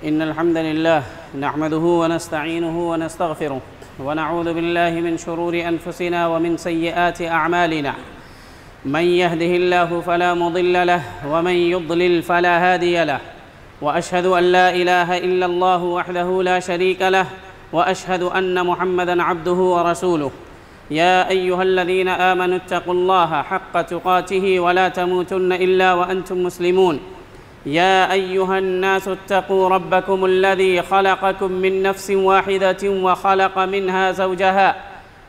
إن الحمد لله نحمده ونستعينه ونستغفره ونعوذ بالله من شرور أنفسنا ومن سيئات أعمالنا. من يهده الله فلا مضل له ومن يضلل فلا هادي له، وأشهد أن لا إله إلا الله وحده لا شريك له، وأشهد أن محمدًا عبده ورسوله. يا أيها الذين آمنوا اتقوا الله حق تقاته ولا تموتن إلا وأنتم مسلمون. يا أيها الناس اتقوا ربكم الذي خلقكم من نفس واحدة وخلق منها زوجها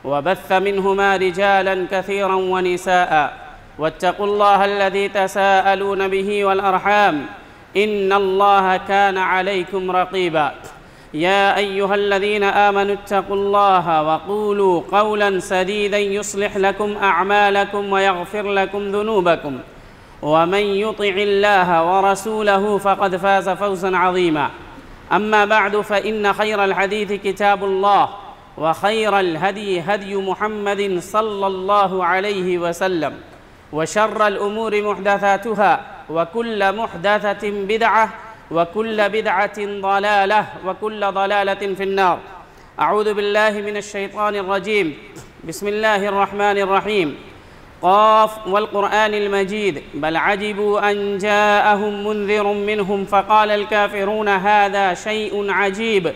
وبث منهما رجالا كثيرا ونساء، واتقوا الله الذي تساءلون به والأرحام إن الله كان عليكم رقيبا. يا أيها الذين آمنوا اتقوا الله وقولوا قولا سديدا يصلح لكم أعمالكم ويغفر لكم ذنوبكم، ومن يطع الله ورسوله فقد فاز فوزا عظيما. أما بعد، فإن خير الحديث كتاب الله، وخير الهدي هدي محمد صلى الله عليه وسلم، وشر الأمور محدثاتها، وكل محدثة بدعة، وكل بدعة ضلالة، وكل ضلالة في النار. أعوذ بالله من الشيطان الرجيم. بسم الله الرحمن الرحيم. قاف والقرآن المجيد بل عجبوا أن جاءهم منذر منهم فقال الكافرون هذا شيء عجيب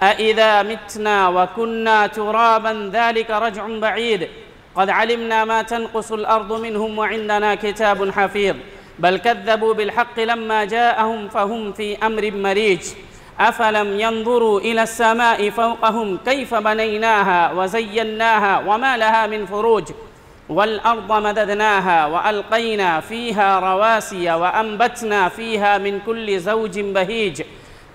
أإذا متنا وكنا ترابا ذلك رجع بعيد قد علمنا ما تنقص الأرض منهم وعندنا كتاب حفيظ بل كذبوا بالحق لما جاءهم فهم في أمر مريج أفلم ينظروا إلى السماء فوقهم كيف بنيناها وزيناها وما لها من فروج والأرض مددناها وألقينا فيها رواسي وأنبتنا فيها من كل زوج بهيج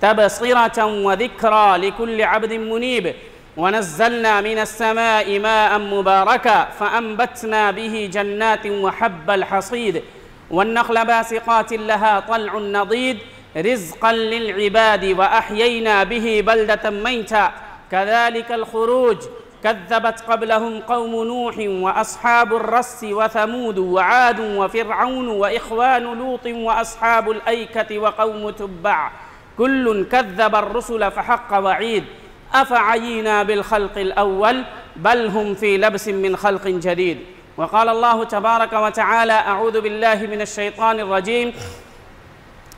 تبصرة وذكرى لكل عبد منيب ونزلنا من السماء ماء مباركا فأنبتنا به جنات وحب الحصيد والنخل باسقات لها طلع نضيد رزقا للعباد وأحيينا به بلدة ميتا كذلك الخروج كذبت قبلهم قوم نوح وأصحاب الرس وثمود وعاد وفرعون وإخوان لوط وأصحاب الأيكة وقوم تبع كل كذب الرسل فحق وعيد أفعينا بالخلق الأول بل هم في لبس من خلق جديد. وقال الله تبارك وتعالى أعوذ بالله من الشيطان الرجيم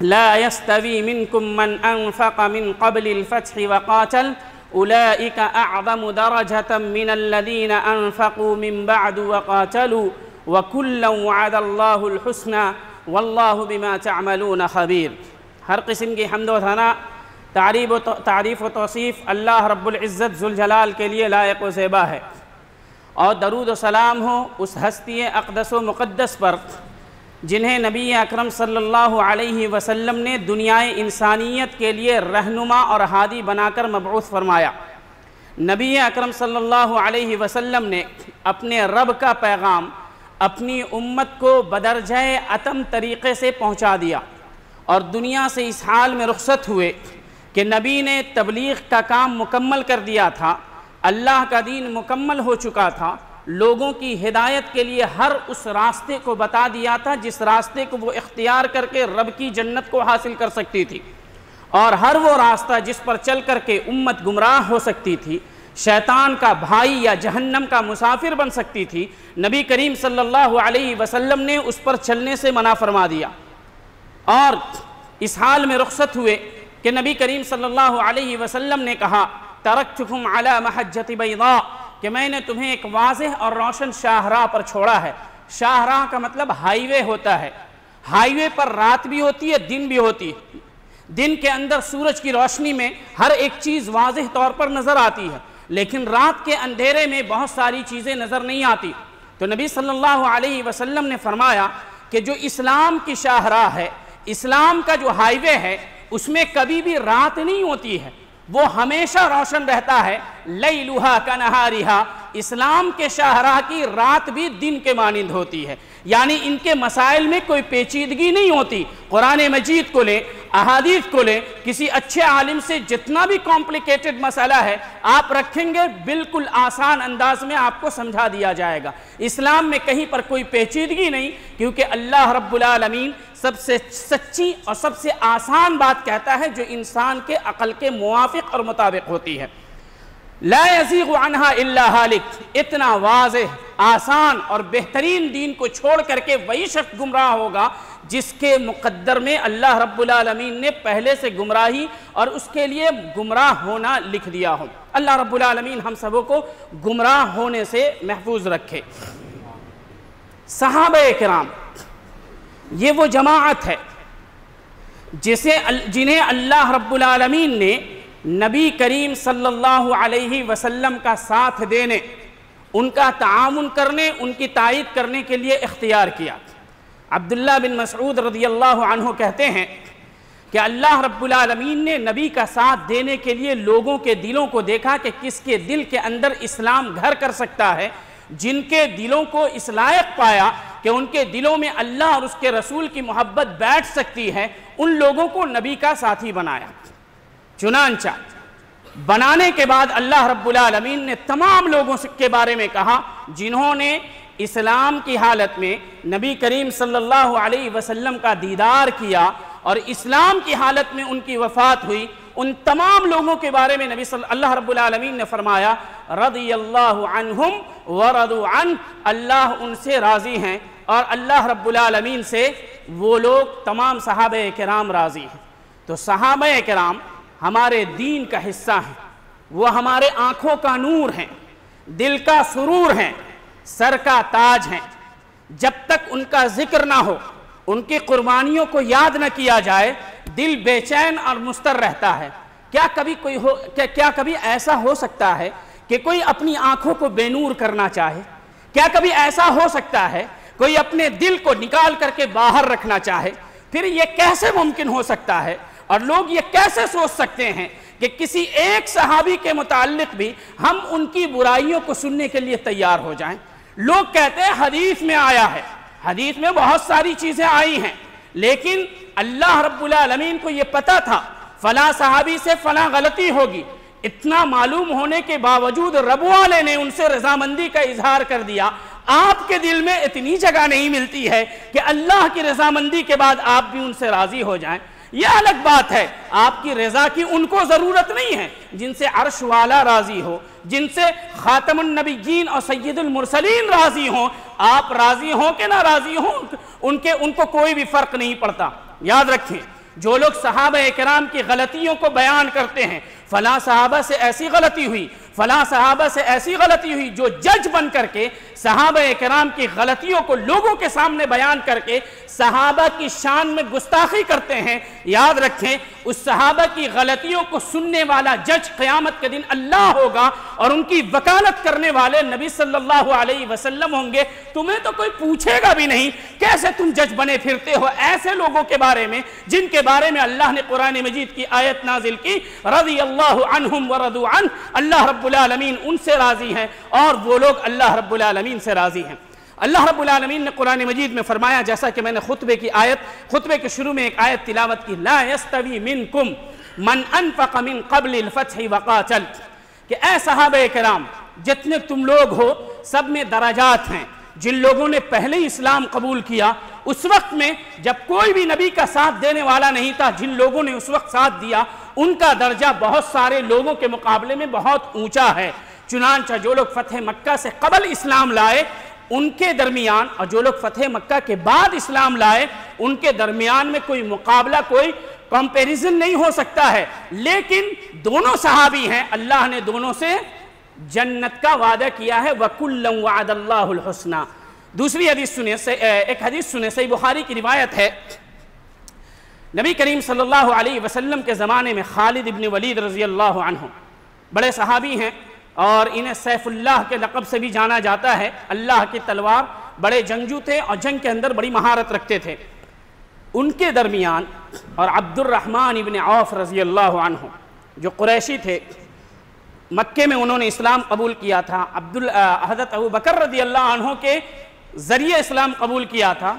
لا يستوي منكم من أنفق من قبل الفتح وقاتل أولئك أعظم درجة من الذين أنفقوا من بعد وقاتلوا وكلا وعد الله الحسنى والله بما تعملون خبير. ہر قسم کی حمد و ثنا تعریف و توصیف اللہ رب العزت ذوالجلال کے لیے لائق و زیبا ہے، اور درود و سلام ہو اس ہستی اقدس و مقدس پر جنہیں نبی اکرم صلی اللہ علیہ وسلم نے دنیائے انسانیت کے لیے رہنما اور ہادی بنا کر مبعوث فرمایا۔ نبی اکرم صلی اللہ علیہ وسلم نے اپنے رب کا پیغام اپنی امت کو بدرجہ اتم طریقے سے پہنچا دیا، اور دنیا سے اس حال میں رخصت ہوئے کہ نبی نے تبلیغ کا کام مکمل کر دیا تھا، اللہ کا دین مکمل ہو چکا تھا، لوگوں کی ہدایت کے لیے ہر اس راستے کو بتا دیا تھا جس راستے کو وہ اختیار کر کے رب کی جنت کو حاصل کر سکتی تھی، اور ہر وہ راستہ جس پر چل کر کے امت گمراہ ہو سکتی تھی، شیطان کا بھائی یا جہنم کا مسافر بن سکتی تھی، نبی کریم صلی اللہ علیہ وسلم نے اس پر چلنے سے منع فرما دیا، اور اس حال میں رخصت ہوئے کہ نبی کریم صلی اللہ علیہ وسلم نے کہا ترکتکم علی محجۃ بیضاء کہ میں نے تمہیں ایک واضح اور روشن شاہراہ پر چھوڑا ہے۔ شاہراہ کا مطلب ہائی وے ہوتا ہے، ہائی وے پر رات بھی ہوتی ہے دن بھی ہوتی ہے، دن کے اندر سورج کی روشنی میں ہر ایک چیز واضح طور پر نظر آتی ہے، لیکن رات کے اندھیرے میں بہت ساری چیزیں نظر نہیں آتی۔ تو نبی صلی اللہ علیہ وسلم نے فرمایا کہ جو اسلام کی شاہراہ ہے، اسلام کا جو ہائی وے ہے، اس میں کبھی بھی رات نہیں ہوتی ہے، وہ ہمیشہ روشن رہتا ہے، لیلھا کنہارھا۔ اسلام کے شاہراہ کی رات بھی دن کے مانند ہوتی ہے، یعنی ان کے مسائل میں کوئی پیچیدگی نہیں ہوتی۔ قرآن مجید کو لیں، احادیث کو لیں، کسی اچھے عالم سے جتنا بھی کمپلیکیٹڈ مسئلہ ہے آپ رکھیں گے، بالکل آسان انداز میں آپ کو سمجھا دیا جائے گا۔ اسلام میں کہیں پر کوئی پیچیدگی نہیں، کیونکہ اللہ رب العالمین سب سے سچی اور سب سے آسان بات کہتا ہے جو انسان کے عقل کے موافق اور مطابق ہوتی ہے۔ لا یزیغ عنہا الا ہالک، اتنا واضح، آسان اور بہترین دین کو چھوڑ کر کے وہی شخص گمراہ ہوگا جس کے مقدر میں اللہ رب العالمین نے پہلے سے گمراہی اور اس کے لیے گمراہ ہونا لکھ دیا ہو۔ اللہ رب العالمین ہم سبوں کو گمراہ ہونے سے محفوظ رکھے۔ صحابہ کرام یہ وہ جماعت ہے جنہیں اللہ رب العالمین نے نبی کریم صلی اللہ علیہ وسلم کا ساتھ دینے، ان کا تعاون کرنے، ان کی تائید کرنے کے لیے اختیار کیا۔ عبداللہ بن مسعود رضی اللہ عنہ کہتے ہیں کہ اللہ رب العالمین نے نبی کا ساتھ دینے کے لیے لوگوں کے دلوں کو دیکھا کہ کس کے دل کے اندر اسلام گھر کر سکتا ہے۔ جن کے دلوں کو اس لائق پایا کہ ان کے دلوں میں اللہ اور اس کے رسول کی محبت بیٹھ سکتی ہے، ان لوگوں کو نبی کا ساتھی بنایا۔ چنانچہ بنانے کے بعد اللہ رب العالمین نے تمام لوگوں کے بارے میں کہا جنہوں نے اسلام کی حالت میں نبی کریم صلی اللہ علیہ وسلم کا دیدار کیا اور اسلام کی حالت میں ان کی وفات ہوئی، ان تمام لوگوں کے بارے میں اللہ رب العالمین نے فرمایا رضی اللہ عنہم ورضوا عنہ، اللہ ان سے راضی ہیں اور اللہ رب العالمین سے وہ لوگ تمام صحابہ کرام راضی ہیں۔ تو صحابہ کرام ہمارے دین کا حصہ ہیں، وہ ہمارے آنکھوں کا نور ہیں، دل کا سرور ہیں، سر کا تاج ہیں۔ جب تک ان کا ذکر نہ ہو، ان کی قربانیوں کو یاد نہ کیا جائے، دل بے چین اور مضطر رہتا ہے۔ کیا کبھی ایسا ہو سکتا ہے کہ کوئی اپنی آنکھوں کو بے نور کرنا چاہے؟ کیا کبھی ایسا ہو سکتا ہے کوئی اپنے دل کو نکال کر کے باہر رکھنا چاہے؟ پھر یہ کیسے ممکن ہو سکتا ہے؟ اور لوگ یہ کیسے سوچ سکتے ہیں کہ کسی ایک صحابی کے متعلق بھی ہم ان کی برائیوں کو سننے کے لیے تیار ہو جائیں؟ لوگ کہتے ہیں حدیث میں آیا ہے، حدیث میں بہت ساری چیزیں آئی ہیں، لیکن اللہ رب العالمین کو یہ پتا تھا فلاں صحابی سے فلاں غلطی ہوگی، اتنا معلوم ہونے کے باوجود رب والے نے ان سے رضامندی کا اظہار کر دیا۔ آپ کے دل میں اتنی جگہ نہیں ملتی ہے کہ اللہ کی رضامندی کے بعد آپ بھی ان سے راضی ہو جائیں۔ یہ الگ بات ہے، آپ کی رضا کی ان کو ضرورت نہیں ہے، جن سے عرش والا راضی ہو، جن سے خاتم النبیین اور سید المرسلین راضی ہوں، آپ راضی ہوں کہ نہ راضی ہوں ان کو کوئی بھی فرق نہیں پڑتا۔ یاد رکھیں، جو لوگ صحابہ کرام کی غلطیوں کو بیان کرتے ہیں، فلاں صحابہ سے ایسی غلطی ہوئی، فلاں صحابہ سے ایسی غلطی ہوئی، جو جج بن کر کے صحابہ کرام کی غلطیوں کو لوگوں کے سامنے بیان کر کے صحابہ کی شان میں گستاخی کرتے ہیں، یاد رکھیں اس صحابہ کی غلطیوں کو سننے والا جج قیامت کے دن اللہ ہوگا اور ان کی وکالت کرنے والے نبی صلی اللہ علیہ وسلم ہوں گے۔ تمہیں تو کوئی پوچھے گا بھی نہیں کیسے تم جج بنے پھرتے ہو ایسے لوگوں کے بارے میں جن کے بارے میں اللہ نے قرآن مجید کی آیت نازل کی رضی اللہ عنہم ورضوا عنہ، اللہ رب العالمین ان سے راضی ہیں اور وہ لوگ اللہ رب العالمین سے راضی ہیں۔ اللہ رب العالمین نے قرآن مجید میں فرمایا، جیسا کہ میں نے خطبے کے شروع میں ایک آیت تلاوت کی، لا یستوی منکم من انفق من قبل الفتح وقاتل، کہ اے صحابہ کرام جتنے تم لوگ ہو سب میں درجات ہیں۔ جن لوگوں نے پہلے اسلام قبول کیا اس وقت میں جب کوئی بھی نبی کا ساتھ دینے والا نہیں تھا، جن لوگوں نے اس وقت ساتھ دیا ان کا درجہ بہت سارے لوگوں کے مقابلے میں بہت اونچا ہے۔ چنانچہ جو لوگ فتح مکہ سے قبل اسلام لائے ان کے درمیان اور جو لوگ فتح مکہ کے بعد اسلام لائے ان کے درمیان میں کوئی مقابلہ، کوئی کمپیریزن نہیں ہو سکتا ہے، لیکن دونوں صحابی ہیں، اللہ نے دونوں سے جنت کا وعدہ کیا ہے وَكُلًّا وَعَدَ اللَّهُ الْحُسْنَى۔ دوسری حدیث سنیں، ایک حدیث سنیں، صحیح بخاری کی روایت ہے، نبی کریم صلی اللہ علیہ وسلم کے زمانے میں خالد ابن ولید رضی اللہ عنہ بڑے صحابی ہیں اور انہیں سیف اللہ کے لقب سے بھی جانا جاتا ہے، اللہ کی تلوار، بڑے جنگجو تھے اور جنگ کے اندر بڑی مہارت رکھتے تھے۔ ان کے درمیان اور عبد الرحمن ابن عوف رضی اللہ عنہ جو قریشی تھے، مکے میں انہوں نے اسلام قبول کیا تھا، حضرت ابو بکر رضی اللہ عنہ کے ذریعے اسلام قبول کیا تھا،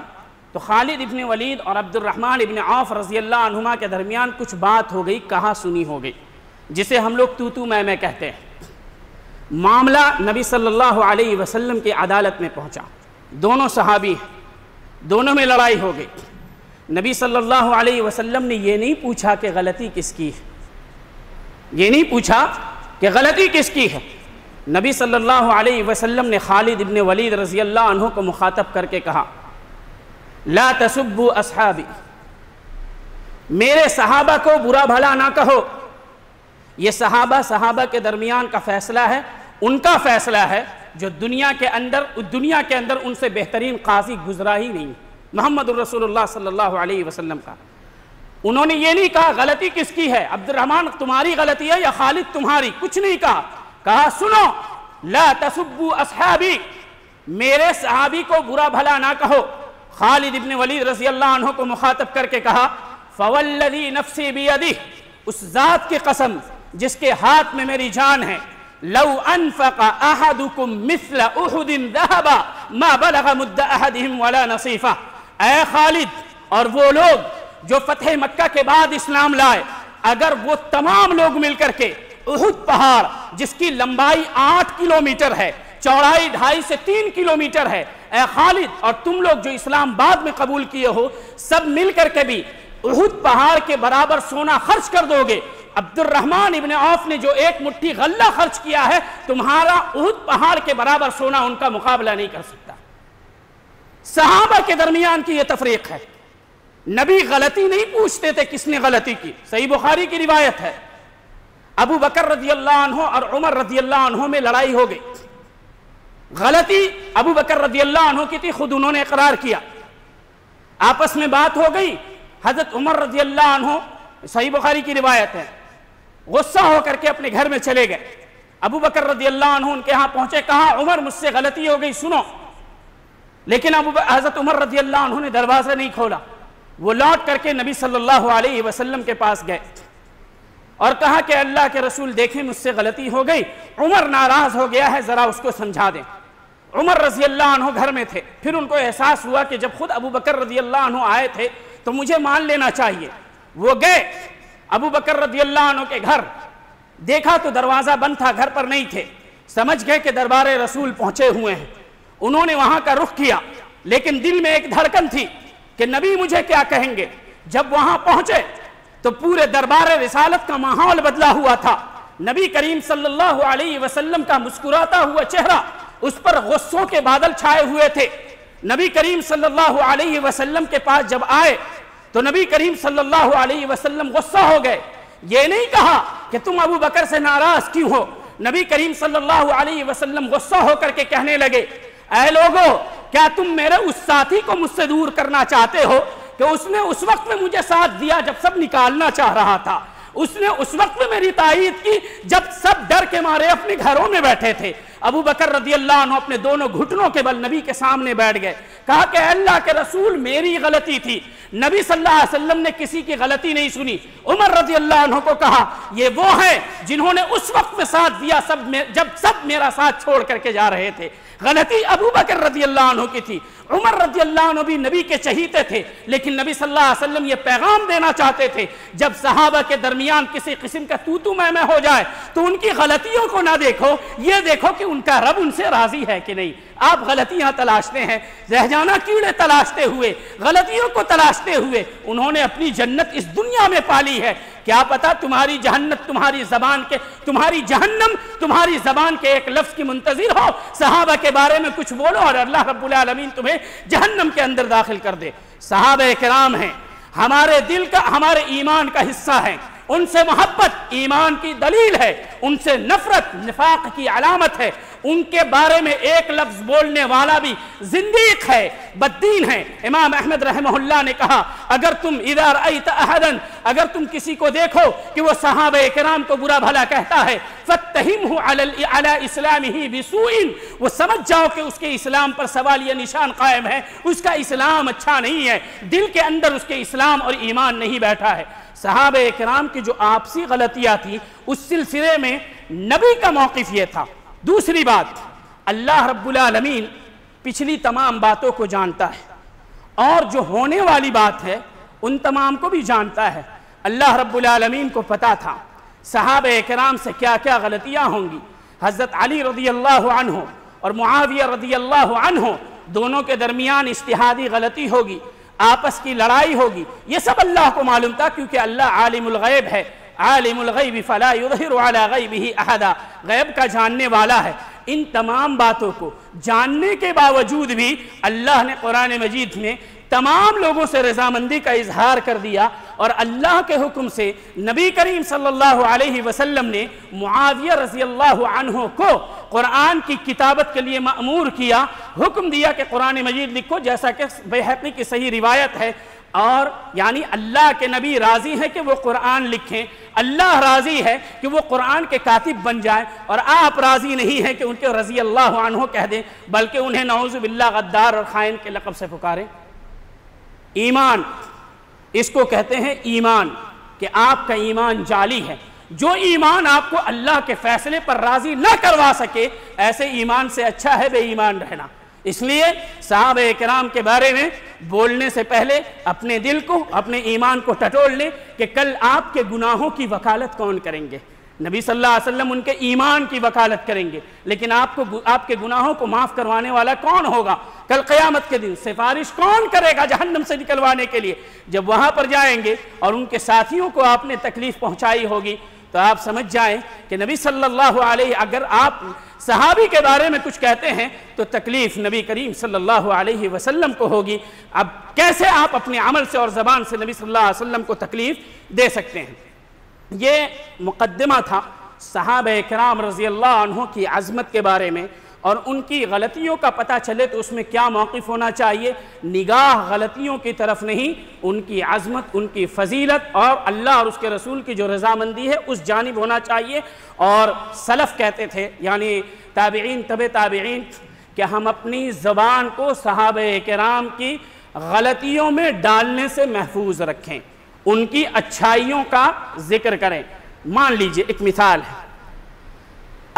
تو خالد ابن ولید اور عبد الرحمن ابن عوف رضی اللہ عنہما کے درمیان کچھ بات ہو گئی، کہا سنی ہو گئی، جسے ہم لوگ تو میں کہتے ہیں۔ معاملہ نبی صلی اللہ علیہ وسلم کی عدالت میں پہنچا، دونوں صحابی ہیں، دونوں میں لڑائی ہو گئی۔ نبی صلی اللہ علیہ وسلم نے یہ نہیں پوچھا کہ غلطی کس کی ہے، یہ نہیں پوچھا کہ غلطی کس کی ہے۔ نبی صلی اللہ علیہ وسلم نے خالد ابن ولید رضی اللہ عنہ کو مخاطب کر کے کہا، لا تسبوا اصحابی، میرے صحابہ کو برا بھلا نہ کہو، یہ صحابہ کے درمیان کا فیصلہ ہے، ان کا فیصلہ ہے جو دنیا کے اندر ان سے بہترین قاضی گزرا ہی نہیں، محمد الرسول اللہ صلی اللہ علیہ وسلم کا۔ انہوں نے یہ نہیں کہا غلطی کس کی ہے، عبد الرحمن تمہاری غلطی ہے یا خالد تمہاری، کچھ نہیں کہا سنو، لا تسبوا اصحابی، میرے صحابی کو برا بھلا نہ کہو۔ خالد ابن ولید رضی اللہ عنہ کو مخاطب کر کے کہا، فوالذی نفسی بیدہ، اس ذات کی قسم جس کے ہاتھ میں میری جان ہے، لو انفق احدکم مثل احد ذہبا ما بلغ مد احدہم ولا نصیفہ، اے خالد اور وہ لوگ جو فتح مکہ کے بعد اسلام لائے، اگر وہ تمام لوگ مل کر کے احد پہاڑ جس کی لمبائی 8 کلومیٹر ہے، چوڑائی 2.5 سے 3 کلومیٹر ہے، اے خالد اور تم لوگ جو اسلام بعد میں قبول کیے ہو، سب مل کر کے بھی احد پہاڑ کے برابر سونا خرچ کر دو گے، عبد الرحمن ابن عوف نے جو 1 مٹھی غلہ خرچ کیا ہے، تمہارا احد پہاڑ کے برابر سونا ان کا مقابلہ نہیں کر سکتا۔ صحابہ کے درمیان کی یہ تفریق ہے۔ نبی غلطی نہیں پوچھتے تھے کس نے غلطی کی، صحیح بخاری کی روایت ہے، ابو بکر رضی اللہ عنہ اور عمر رضی اللہ عنہ میں لڑائی ہو گئی، غلطی ابو بکر رضی اللہ عنہ کی تھی، خود انہوں نے اقرار کیا، آپس میں بات ہو گئی، حضرت عمر رضی اللہ عنہ، صحیح بخاری کی روایت ہے، غصہ ہو کر کے اپنے گھر میں چلے گئے، ابو بکر رضی اللہ عنہ ان کے ہاں پہنچے، کہا عمر مجھ سے غلطی ہو گئی سنو، لیکن حضرت عمر رضی اللہ عنہ نے دروازہ نہیں کھولا، وہ لوٹ کر کے نبی صلی اللہ علیہ وسلم کے پاس گئے اور کہا کہ اللہ کے رسول دیکھیں مجھ سے غلطی ہو گئی، عمر ناراض ہو گیا ہے، ذرا اس کو سمجھا دیں۔ عمر رضی اللہ عنہ گھر میں تھے، پھر ان کو احساس ہوا کہ جب خود ابو بکر رضی اللہ عنہ آئے تھے تو مجھے مان لینا چاہیے، وہ گئے ابو بکر رضی اللہ عنہ کے گھر، دیکھا تو دروازہ بند تھا، گھر پر نہیں تھے، سمجھ گئے کہ دربار رسول پہنچے ہوئے ہیں، انہوں نے وہاں کا رخ کیا، لیکن دل میں ایک دھڑکن تھی کہ نبی مجھے کیا کہیں گے۔ جب وہاں پہنچے تو پورے دربار رسالت کا ماحول بدلا ہوا تھا، نبی کریم صلی اللہ علیہ وسلم کا مسکراتا ہوا چہرہ، اس پر غصوں کے بادل چھائے ہوئے تھے۔ نبی کریم صلی اللہ علیہ وسلم کے پاس جب آئے تو نبی کریم صلی اللہ علیہ وسلم غصہ ہو گئے، یہ نہیں کہا کہ تم ابو بکر سے ناراض کیوں ہو، نبی کریم صلی اللہ علیہ وسلم غصہ ہو کر کے کہنے لگے، اے لوگو کیا تم میرے اس ساتھی کو مجھ سے دور کرنا چاہتے ہو کہ اس نے اس وقت میں مجھے ساتھ دیا جب سب نکالنا چاہ رہا تھا، اس نے اس وقت میں میری تائید کی جب سب ڈر کے مارے اپنے گھروں میں بیٹھے تھے۔ ابو بکر رضی اللہ عنہ اپنے دونوں گھٹنوں کے بل نبی کے سامنے بیٹھ گئے، کہا کہ اللہ کے رسول میری غلطی تھی، نبی صلی اللہ علیہ وسلم نے کسی کی غلطی نہیں سنی۔ عمر رضی اللہ عنہ کو کہا یہ وہ ہیں جنہوں نے اس وقت میں ساتھ دیا جب سب میرا ساتھ چھوڑ کر کے جا رہے تھے، غلطی ابو بکر رضی اللہ عنہ کی تھی۔ عمر رضی اللہ عنہ بھی نبی کے چہیتے تھے، لیکن نبی صلی اللہ علیہ وسلم یہ پیغام دینا چاہتے تھے جب صحابہ کے درمیان کسی قسم کا تو میں ہو جائے تو ان کی غلطیوں کو نہ دیکھو، یہ دیکھو کہ ان کا رب ان سے راضی ہے کہ نہیں۔ آپ غلطیاں تلاشتے ہیں، رہجانہ کیڑے تلاشتے ہوئے، غلطیوں کو تلاشتے ہوئے، انہوں نے اپنی جنت اس دنیا میں پالی ہے، کیا پتا تمہاری جہنت تمہاری جہنم تمہاری زبان کے ایک لفظ کی منتظر ہو، صحابہ کے بارے میں کچھ بولو اور اللہ رب العالمین تمہیں جہنم کے اندر داخل کر دے۔ صحابہ کرام ہیں، ہمارے دل کا، ہمارے ایمان کا حصہ ہے، ان سے محبت ایمان کی دلیل ہے، ان سے نفرت نفاق کی علامت ہے، ان کے بارے میں ایک لفظ بولنے والا بھی زندیق ہے، بددین ہے۔ امام احمد رحمہ اللہ نے کہا اگر تم اذا رأیت احدا، اگر تم کسی کو دیکھو کہ وہ صحابہ کرام کو برا بھلا کہتا ہے، فاتہمہ علی اسلامہ بسوء، وہ سمجھ جاؤ کہ اس کے اسلام پر سوال یہ نشان قائم ہے، اس کا اسلام اچھا نہیں ہے، دل کے اندر اس کے اسلام اور ایمان نہیں بیٹھا ہے۔ صحابہ کرام کی جو آپسی غلطیاں تھی اس سلسلے میں نبی کا موقف یہ تھا۔ دوسری بات، اللہ رب العالمین پچھلی تمام باتوں کو جانتا ہے اور جو ہونے والی بات ہے ان تمام کو بھی جانتا ہے۔ اللہ رب العالمین کو پتا تھا صحابہ اکرام سے کیا کیا غلطیاں ہوں گی۔ حضرت علی رضی اللہ عنہ اور معاویہ رضی اللہ عنہ دونوں کے درمیان اجتہادی غلطی ہوگی، آپس کی لڑائی ہوگی، یہ سب اللہ کو معلوم تھا، کیونکہ اللہ عالم الغیب ہے۔ عالم الغیب فلا یظہر علی غیبہ احدا، غیب کا جاننے والا ہے۔ ان تمام باتوں کو جاننے کے باوجود بھی اللہ نے قرآن مجید میں تمام لوگوں سے رضامندی کا اظہار کر دیا، اور اللہ کے حکم سے نبی کریم صلی اللہ علیہ وسلم نے معاویہ رضی اللہ عنہ کو قرآن کی کتابت کے لیے مأمور کیا، حکم دیا کہ قرآن مجید لکھو، جیسا کہ بیہقی کی صحیح روایت ہے۔ اور یعنی اللہ کے نبی راضی ہیں کہ وہ قرآن لکھیں، اللہ راضی ہے کہ وہ قرآن کے کاتب بن جائیں، اور آپ راضی نہیں ہیں کہ ان کے رضی اللہ عنہ کہہ دیں، بلکہ انہیں نعوذ باللہ غدار اور خائن کے لقب سے پکاریں۔ ایمان، اس کو کہتے ہیں ایمان، کہ آپ کا ایمان جعلی ہے۔ جو ایمان آپ کو اللہ کے فیصلے پر راضی نہ کروا سکے، ایسے ایمان سے اچھا ہے بے ایمان رہنا۔ اس لیے صحابہ اکرام کے بارے میں بولنے سے پہلے اپنے دل کو، اپنے ایمان کو ٹٹول لیں کہ کل آپ کے گناہوں کی وکالت کون کریں گے۔ نبی صلی اللہ علیہ وسلم ان کے ایمان کی وکالت کریں گے، لیکن آپ کے گناہوں کو معاف کروانے والا کون ہوگا؟ کل قیامت کے دن سفارش کون کرے گا جہنم سے نکلوانے کے لیے؟ جب وہاں پر جائیں گے اور ان کے ساتھیوں کو آپ نے تکلیف پہنچائی ہوگی، تو آپ سمجھ جائیں کہ نبی صلی اللہ علیہ، اگر آپ صحابی کے بارے میں کچھ کہتے ہیں تو تکلیف نبی کریم صلی اللہ علیہ وسلم کو ہوگی۔ اب کیسے آپ اپنے عمل سے اور زبان سے نبی صلی اللہ علیہ وسلم کو تکلیف دے سکتے ہیں؟ یہ مقدمہ تھا صحابہ اکرام رضی اللہ عنہ کی عظمت کے بارے میں، اور ان کی غلطیوں کا پتہ چلے تو اس میں کیا موقف ہونا چاہیے۔ نگاہ غلطیوں کی طرف نہیں، ان کی عظمت، ان کی فضیلت اور اللہ اور اس کے رسول کی جو رضامندی ہے اس جانب ہونا چاہیے۔ اور سلف کہتے تھے، یعنی تابعین، تبع تابعین، کہ ہم اپنی زبان کو صحابہ کرام کی غلطیوں میں ڈالنے سے محفوظ رکھیں، ان کی اچھائیوں کا ذکر کریں۔ مان لیجئے ایک مثال ہے،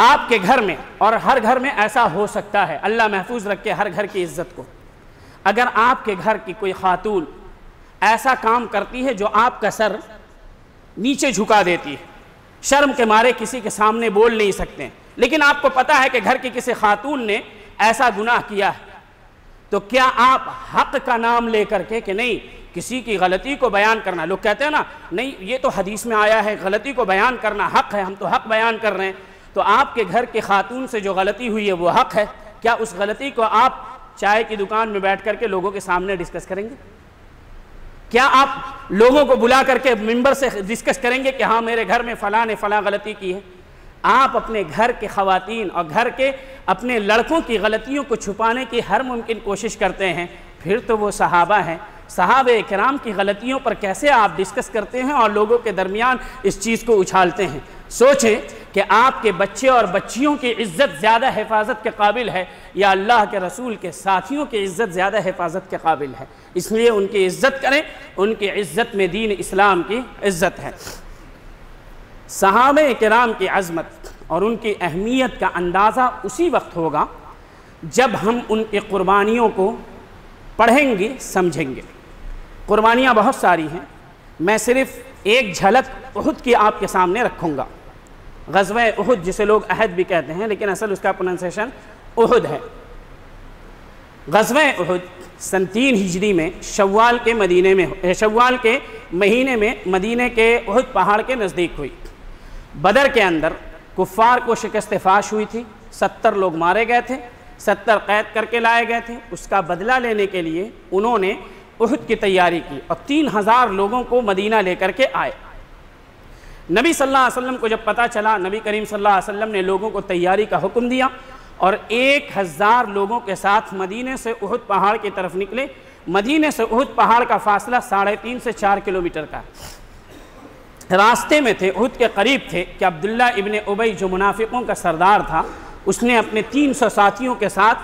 آپ کے گھر میں، اور ہر گھر میں ایسا ہو سکتا ہے، اللہ محفوظ رکھے ہر گھر کی عزت کو، اگر آپ کے گھر کی کوئی خاتون ایسا کام کرتی ہے جو آپ کا سر نیچے جھکا دیتی ہے، شرم کے مارے کسی کے سامنے بول نہیں سکتے، لیکن آپ کو پتا ہے کہ گھر کی کسی خاتون نے ایسا گناہ کیا ہے، تو کیا آپ حق کا نام لے کر کے کہ نہیں کسی کی غلطی کو بیان کرنا، لوگ کہتے ہیں نا نہیں یہ تو حدیث میں آیا ہے غلطی کو بیان کرنا حق ہے، ہم تو حق بیان کر رہے ہیں، تو آپ کے گھر کے خاتون سے جو غلطی ہوئی ہے وہ حق ہے، کیا اس غلطی کو آپ چائے کی دکان میں بیٹھ کر کے لوگوں کے سامنے ڈسکس کریں گے؟ کیا آپ لوگوں کو بلا کر کے ممبر سے ڈسکس کریں گے کہ ہاں میرے گھر میں فلاں نے فلاں غلطی کی ہے؟ آپ اپنے گھر کے خواتین اور گھر کے اپنے لڑکوں کی غلطیوں کو چھپانے کی ہر ممکن کوشش کرتے ہیں، پھر تو وہ صحابہ ہیں۔ صحابہ کرام کی غلطیوں پر کیسے آپ ڈسکس کرتے ہیں اور لوگوں کے درمیان اس چیز کو اچھالتے ہیں؟ سوچیں کہ آپ کے بچے اور بچیوں کی عزت زیادہ حفاظت کے قابل ہے یا اللہ کے رسول کے ساتھیوں کی عزت زیادہ حفاظت کے قابل ہے؟ اس لیے ان کی عزت کریں، ان کی عزت میں دین اسلام کی عزت ہے۔ صحابہ کرام کی عظمت اور ان کی اہمیت کا اندازہ اسی وقت ہوگا جب ہم ان کی قربانیوں کو پڑھیں گے، سمجھیں گے۔ قربانیاں بہت ساری ہیں، میں صرف ایک جھلک احد کی آپ کے سامنے رکھوں گا۔ غزوہ احد جسے لوگ احد بھی کہتے ہیں لیکن اصل اس کا پروننسیشن احد ہے۔ غزوہ احد سن 3 ہجری میں شوال کے مہینے میں مدینے کے احد پہاڑ کے نزدیک ہوئی۔ بدر کے اندر کفار کو شکست فاش ہوئی تھی، 70 لوگ مارے گئے تھے، 70 قید کر کے لائے گئے تھے۔ اس کا بدلہ لینے کے لیے انہوں نے احد کی تیاری کی اور 3000 لوگوں کو مدینہ لے کر کے آئے۔ نبی صلی اللہ علیہ وسلم کو جب پتہ چلا، نبی کریم صلی اللہ علیہ وسلم نے لوگوں کو تیاری کا حکم دیا اور 1000 لوگوں کے ساتھ مدینے سے احد پہاڑ کی طرف نکلے۔ مدینے سے احد پہاڑ کا فاصلہ 3.5 سے 4 کلومیٹر کا۔ راستے میں تھے، احد کے قریب تھے کہ عبداللہ ابن ابی جو منافقوں کا سردار تھا، اس نے اپنے 300 ساتھیوں کے ساتھ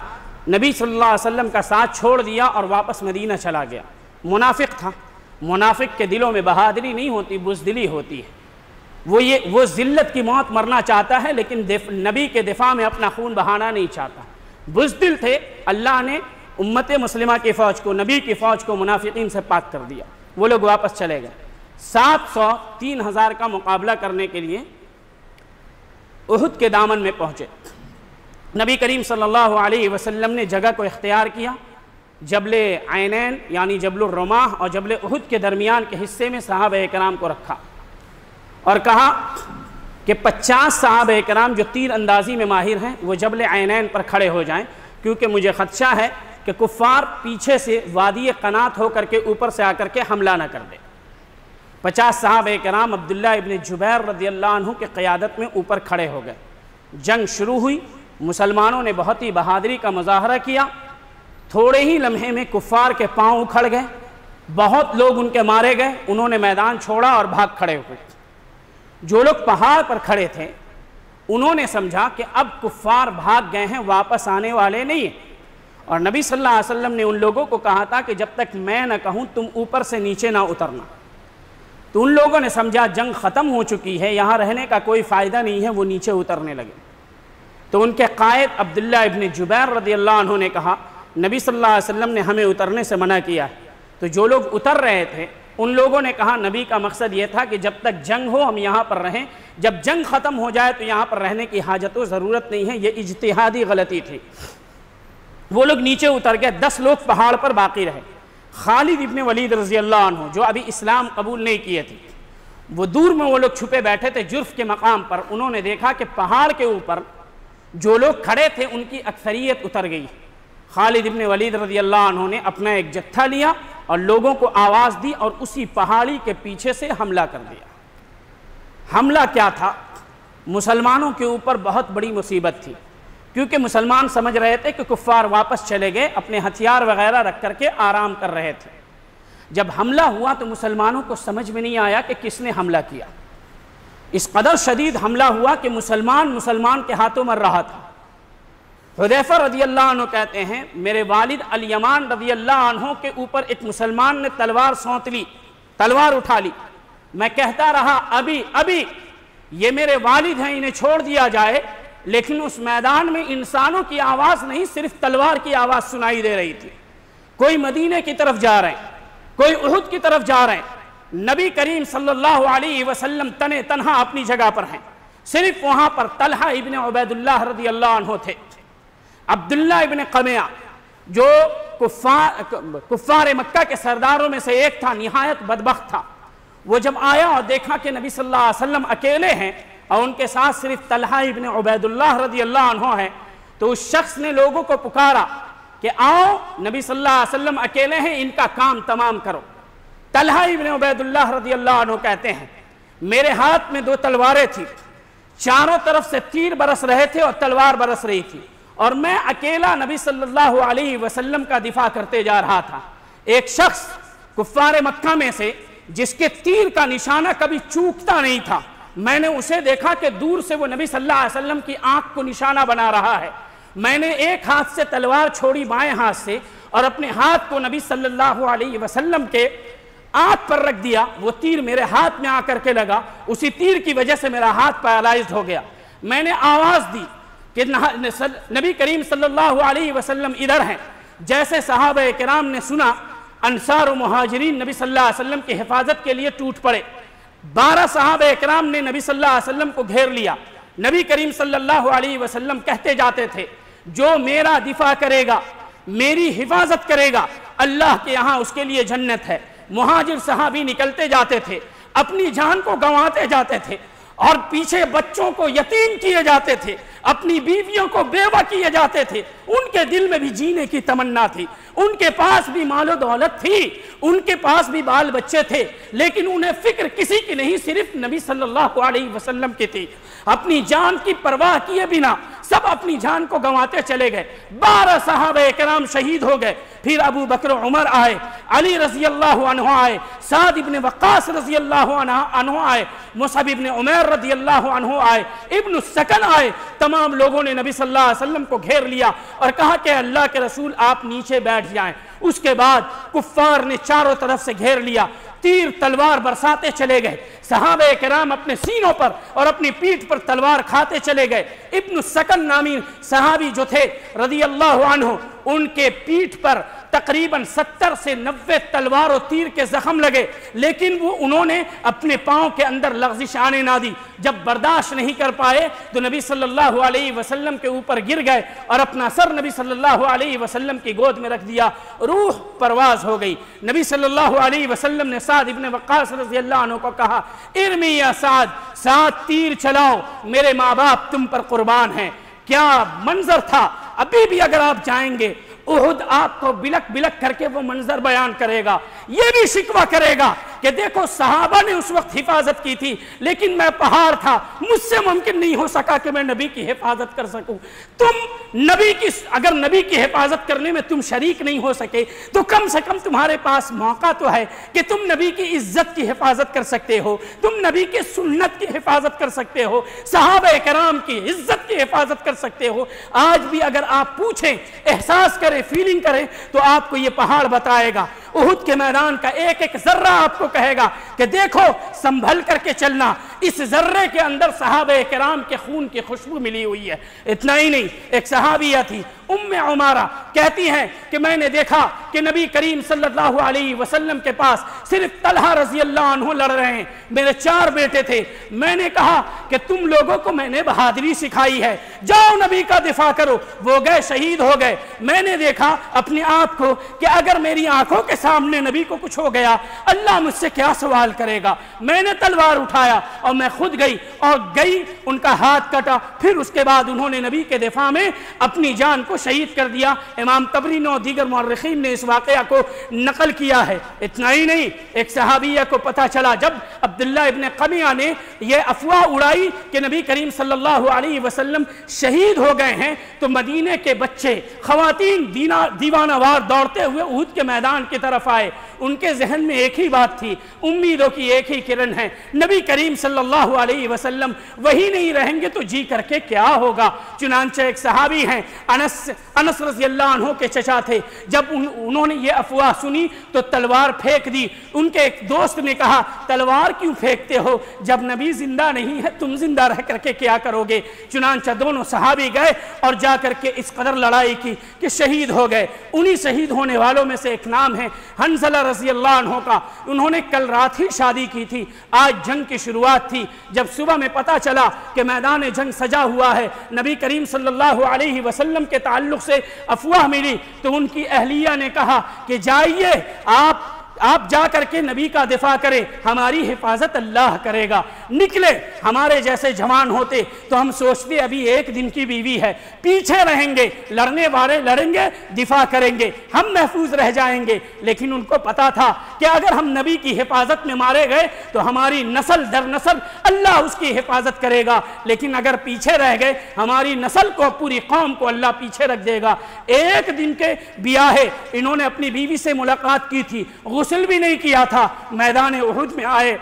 نبی صلی اللہ علیہ وسلم کا ساتھ چھوڑ دیا اور واپس مدینہ چلا گیا۔ منافق تھا، منافق کے دلوں میں بہادری نہیں ہوتی، بزدلی ہوتی ہے۔ وہ ذلت کی موت مرنا چاہتا ہے لیکن نبی کے دفاع میں اپنا خون بہانا نہیں چاہتا، بزدل تھے۔ اللہ نے امت مسلمہ کی فوج کو، نبی کی فوج کو منافقین سے پاک کر دیا۔ وہ لوگ واپس چلے گئے۔ 700 3000 کا مقابلہ کرنے کے لیے احد کے دامن میں پہنچے۔ نبی کریم صلی اللہ علیہ وسلم نے جگہ کو اختیار کیا، جبل عینین یعنی جبل الرماح اور جبل احد کے درمیان کے حصے میں صحابہ کرام کو رکھا اور کہا کہ 50 صحابہ کرام جو تیر اندازی میں ماہر ہیں وہ جبل عینین پر کھڑے ہو جائیں، کیونکہ مجھے خدشہ ہے کہ کفار پیچھے سے وادی قنات ہو کر کے اوپر سے آ کر کے حملہ نہ کر دے۔ 50 صحابہ کرام عبداللہ ابن جبیر رضی اللہ عنہ کے قیادت میں اوپر کھڑے ہو گئے۔ جنگ شروع ہوئی، مسلمانوں نے بہت ہی بہادری کا مظاہرہ کیا۔ تھوڑے ہی لمحے میں کفار کے پاؤں اکھڑ گئے، بہت لوگ ان کے مارے گئے، انہوں نے میدان چھوڑا اور بھاگ کھڑے ہوئے۔ جو لوگ پہاڑ پر کھڑے تھے انہوں نے سمجھا کہ اب کفار بھاگ گئے ہیں، واپس آنے والے نہیں ہیں، اور نبی صلی اللہ علیہ وسلم نے ان لوگوں کو کہا تھا کہ جب تک میں نہ کہوں تم اوپر سے نیچے نہ اترنا۔ تو ان لوگوں نے سمجھا جنگ ختم ہو چکی ہے، یہاں رہنے کا کوئی فائدہ نہیں ہے، وہ نیچے اترنے لگے۔ تو ان کے قائد عبداللہ ابن جبیر رضی اللہ عنہ نے کہا نبی صلی اللہ علیہ وسلم نے ہمیں اترنے سے منع کیا ہے۔ تو جو لوگ اتر رہے تھے ان لوگوں نے کہا نبی کا مقصد یہ تھا کہ جب تک جنگ ہو ہم یہاں پر رہیں، جب جنگ ختم ہو جائے تو یہاں پر رہنے کی حاجت و ضرورت نہیں ہے، یہ اجتہادی غلطی تھی۔ وہ لوگ نیچے اتر گئے، 10 لوگ پہاڑ پر باقی رہے۔ خالد ابن ولید رضی اللہ عنہ جو ابھی اسلام قبول نہیں کیے تھے، وہ دور میں وہ لوگ چھپے بیٹھے تھے جرف کے مقام پر۔ انہوں نے دیکھا کہ پہاڑ کے اوپر جو لوگ کھڑے تھے ان کی اکثریت اتر گئی۔ خالد ابن ولید رضی اللہ عنہ نے اپنا ایک جتھا لیا اور لوگوں کو آواز دی اور اسی پہاڑی کے پیچھے سے حملہ کر دیا۔ حملہ کیا تھا؟ مسلمانوں کے اوپر بہت بڑی مصیبت تھی، کیونکہ مسلمان سمجھ رہے تھے کہ کفار واپس چلے گئے، اپنے ہتھیار وغیرہ رکھ کر کے آرام کر رہے تھے۔ جب حملہ ہوا تو مسلمانوں کو سمجھ میں نہیں آیا کہ کس نے حملہ کیا۔ اس قدر شدید حملہ ہوا کہ مسلمان کے ہاتھوں مر رہا تھا۔ حذیفہ رضی اللہ عنہ کہتے ہیں میرے والد الیمان رضی اللہ عنہ کے اوپر ایک مسلمان نے تلوار سونت لی، تلوار اٹھا لی۔ میں کہتا رہا ابھی یہ میرے والد ہیں، انہیں چھوڑ دیا جائے، لیکن اس میدان میں انسانوں کی آواز نہیں، صرف تلوار کی آواز سنائی دے رہی تھی۔ کوئی مدینے کی طرف جا رہے ہیں، کوئی احد کی طرف جا رہے ہیں۔ نبی کریم صلی اللہ علیہ وسلم تنہا اپنی جگہ پر ہیں، صرف وہاں پر طلحہ ابن عبید اللہ رضی اللہ عنہ تھے۔ عبداللہ ابن قمیہ جو کفار مکہ کے سرداروں میں سے ایک تھا، نہایت بدبخت تھا، وہ جب آیا اور دیکھا کہ نبی صلی اللہ علیہ وسلم اکیلے ہیں اور ان کے ساتھ صرف طلحہ ابن عبید اللہ رضی اللہ عنہ ہے، تو اس شخص نے لوگوں کو پکارا کہ آؤ نبی صلی اللہ علیہ وسلم اکیلے ہیں، ان کا کام تمام کرو۔ طلحہ ابن عبید اللہ رضی اللہ عنہ کہتے ہیں میرے ہاتھ میں 2 تلواریں تھیں، چاروں طرف سے تیر برس رہے تھے اور تلوار برس رہی تھی، اور میں اکیلا نبی صلی اللہ علیہ وسلم کا دفاع کرتے جا رہا تھا۔ ایک شخص کفار مکہ میں سے جس کے تیر کا نشانہ کبھی چوکتا نہیں تھا، میں نے اسے دیکھا کہ دور سے وہ نبی صلی اللہ علیہ وسلم کی آنکھ کو نشانہ بنا رہا ہے۔ میں نے ایک ہاتھ سے تلوار چھوڑی بائیں ہاتھ سے اور اپنے ہاتھ کو نبی صلی اللہ علیہ وسلم کے آنکھ پر رکھ دیا، وہ تیر میرے ہاتھ میں آ کر کے لگا، اسی تیر کی وجہ سے میرا ہاتھ پیرالائزڈ ہو گیا۔ میں نے آواز دی کہ نبی کریم صلی اللہ علیہ وسلم ادھر ہیں۔ جیسے صحابہ کرام نے سنا، انصار و مہاجرین نبی صلی اللہ علیہ وسلم کی حفاظت کے لیے ٹوٹ پڑے۔ 12 صحابہ کرام نے نبی صلی اللہ علیہ وسلم کو گھیر لیا۔ نبی کریم صلی اللہ علیہ وسلم کہتے جاتے تھے جو میرا دفاع کرے گا، میری حفاظت کرے گا، اللہ کے یہاں اس کے لیے جنت ہے۔ مہاجر صحابی نکلتے جاتے تھے، اپنی جان کو گنواتے جاتے تھے، اور پیچھے بچوں کو یتیم کیے جاتے تھے، اپنی بیویوں کو بیوہ کیے جاتے تھے۔ ان کے دل میں بھی جینے کی تمنا تھی، ان کے پاس بھی مال و دولت تھی، ان کے پاس بھی بال بچے تھے، لیکن انہیں فکر کسی کی نہیں، صرف نبی صلی اللہ علیہ وسلم کی تھی۔ اپنی جان کی پرواہ کیے بنا سب اپنی جان کو گنواتے چلے گئے۔ 12 صحابہ کرام شہید ہو گئے۔ پھر ابو بکر عمر آئے، علی رضی اللہ عنہ آئے، سعد ابن وقاص رضی اللہ عنہ آئے، مصعب ابن عمیر رضی اللہ عنہ آئے، ابن السکن آئے۔ تمام لوگوں نے نبی صلی اللہ علیہ وسلم کو گھیر لیا اور کہا کہ اللہ کے رسول آپ نیچے بیٹھ جائیں۔ اس کے بعد کفار نے چاروں طرف سے گھیر لیا۔ تیر تلوار برساتے چلے گئے، صحابہ کرام اپنے سینوں پر اور اپنی پیٹھ پر تلوار کھاتے چلے گئے۔ ابن السکن نامی صحابی جو تھے رضی اللہ عنہ، ان کے پیٹھ پر تقریباً 70 سے 90 تلوار و تیر کے زخم لگے، لیکن انہوں نے اپنے پاؤں کے اندر لغزش آنے نہ دی۔ جب برداشت نہیں کر پائے تو نبی صلی اللہ علیہ وسلم کے اوپر گر گئے اور اپنا سر نبی صلی اللہ علیہ وسلم کی گود میں رکھ دیا، روح پرواز ہو گئی۔ نبی صلی اللہ علیہ وسلم نے سعد ابن وقاص رضی اللہ عنہ کو کہا، ارمی یا سعد، سعد تیر چلاؤ، میرے ماں باپ تم پر قربان ہیں۔ کیا منظر تھا! ابھی بھی اگر آپ جائیں گے احد آپ کو بلک بلک کر کے وہ منظر بیان کرے گا، یہ بھی شکوہ کرے گا کہ دیکھو صحابہ نے اس وقت حفاظت کی تھی، لیکن میں پہاڑ تھا، مجھ سے ممکن نہیں ہو سکا کہ میں نبی کی حفاظت کر سکوں۔ اگر نبی کی حفاظت کرنے میں تم شریک نہیں ہو سکے تو کم سے کم تمہارے پاس موقع تو ہے کہ تم نبی کی عزت کی حفاظت کر سکتے ہو، تم نبی کی سنت کی حفاظت کر سکتے ہو، صحابہ کرام کی عزت کی حفاظت کر سکتے ہو۔ آج بھی اگر آپ پوچھیں، احساس کریں، فیلنگ کریں، تو آپ کو یہ پہاڑ بتائے گا، احد کے میدان کا ایک ایک ذرہ آپ کو کہے گا کہ دیکھو سنبھل کر کے چلنا، اس ذرے کے اندر صحابہ کرام کے خون کی خوشبو ملی ہوئی ہے۔ اتنا ہی نہیں، ایک صحابیہ تھی ام عمارہ، کہتی ہیں کہ میں نے دیکھا کہ نبی کریم صلی اللہ علیہ وسلم کے پاس صرف طلحہ رضی اللہ عنہ لڑ رہے ہیں، میرے 4 بیٹے تھے۔ میں نے کہا کہ تم لوگوں کو میں نے بہادری سکھائی ہے، جاؤ نبی کا دفاع کرو۔ وہ گئے، شہید ہو گئے۔ میں نے دیکھا اپنے آپ کو کہ اگر میری آنکھوں کے سامنے نبی کو کچھ ہو گیا، اللہ مجھ سے کیا سوال کرے گا۔ میں نے تلوار اٹھایا اور میں خود گئی، ان کا ہاتھ کٹا، پھر اس کے بعد انہوں نے نبی کے دفاع میں اپنی جان کو شہید کر دیا۔ امام طبری نے اور دیگر مورخین نے اس واقعہ کو نقل کیا ہے۔ اتنا ہی نہیں، ایک صحابیہ کو پتہ چلا جب عبداللہ ابن قمیہ نے یہ افواہ اڑائی کہ نبی کریم صلی اللہ علیہ وسلم شہید ہو گئے ہیں، تو مدینے کے بچے، خواتین دیوانہ وار دوڑتے ہوئے احد کے میدان کی طرف آئے۔ ان کے ذہن میں ایک ہی بات تھی، امیدوں کی ایک ہی کرن ہے، نبی کریم صلی اللہ علیہ وسلم وہی نہیں رہیں گے تو جی کر کے کیا ہوگا۔ چنانچہ ایک صحابی ہیں، انس رضی اللہ عنہ کے چچا تھے، جب انہوں نے یہ افواہ سنی تو تلوار پھینک دی۔ ان کے ایک دوست نے کہا، تلوار کیوں پھینکتے ہو، جب نبی زندہ نہیں ہے تم زندہ رہ کر کے کیا کرو گے۔ چنانچہ دونوں صحابی گئے اور جا کر کے اس قدر لڑائی کی کہ شہید ہو گئے۔ انہی شہید ہونے والوں میں سے ایک نام ہے حنظلہ رضی اللہ عنہ کا۔ انہوں نے کل رات ہی شادی کی تھی، آج جنگ کی شروعات تھی۔ جب صبح میں پتہ چلا کہ میدان جنگ سجا ہوا ہے، نبی کریم صلی اللہ علیہ وسلم کے تعلق سے افواہ ملی، تو ان کی اہلیہ نے کہا کہ جائیے آپ جا کر کے نبی کا دفاع کریں، ہماری حفاظت اللہ کرے گا۔ نکلے، ہمارے جیسے جوان ہوتے تو ہم سوچتے ابھی 1 دن کی بیوی ہے، پیچھے رہیں گے، لڑنے والے لڑیں گے، دفاع کریں گے، ہم محفوظ رہ جائیں گے۔ لیکن ان کو پتا تھا کہ اگر ہم نبی کی حفاظت میں مارے گئے تو ہماری نسل در نسل اللہ اس کی حفاظت کرے گا، لیکن اگر پیچھے رہ گئے ہماری نسل کو، پوری قوم کو اللہ پیچھے رکھ دے گا۔ 1 دن کے بیاہ انہوں نے اپنی بیوی سے ملاقات کی تھی، غسل بھی نہیں کیا تھا، میدان احد میں آئے،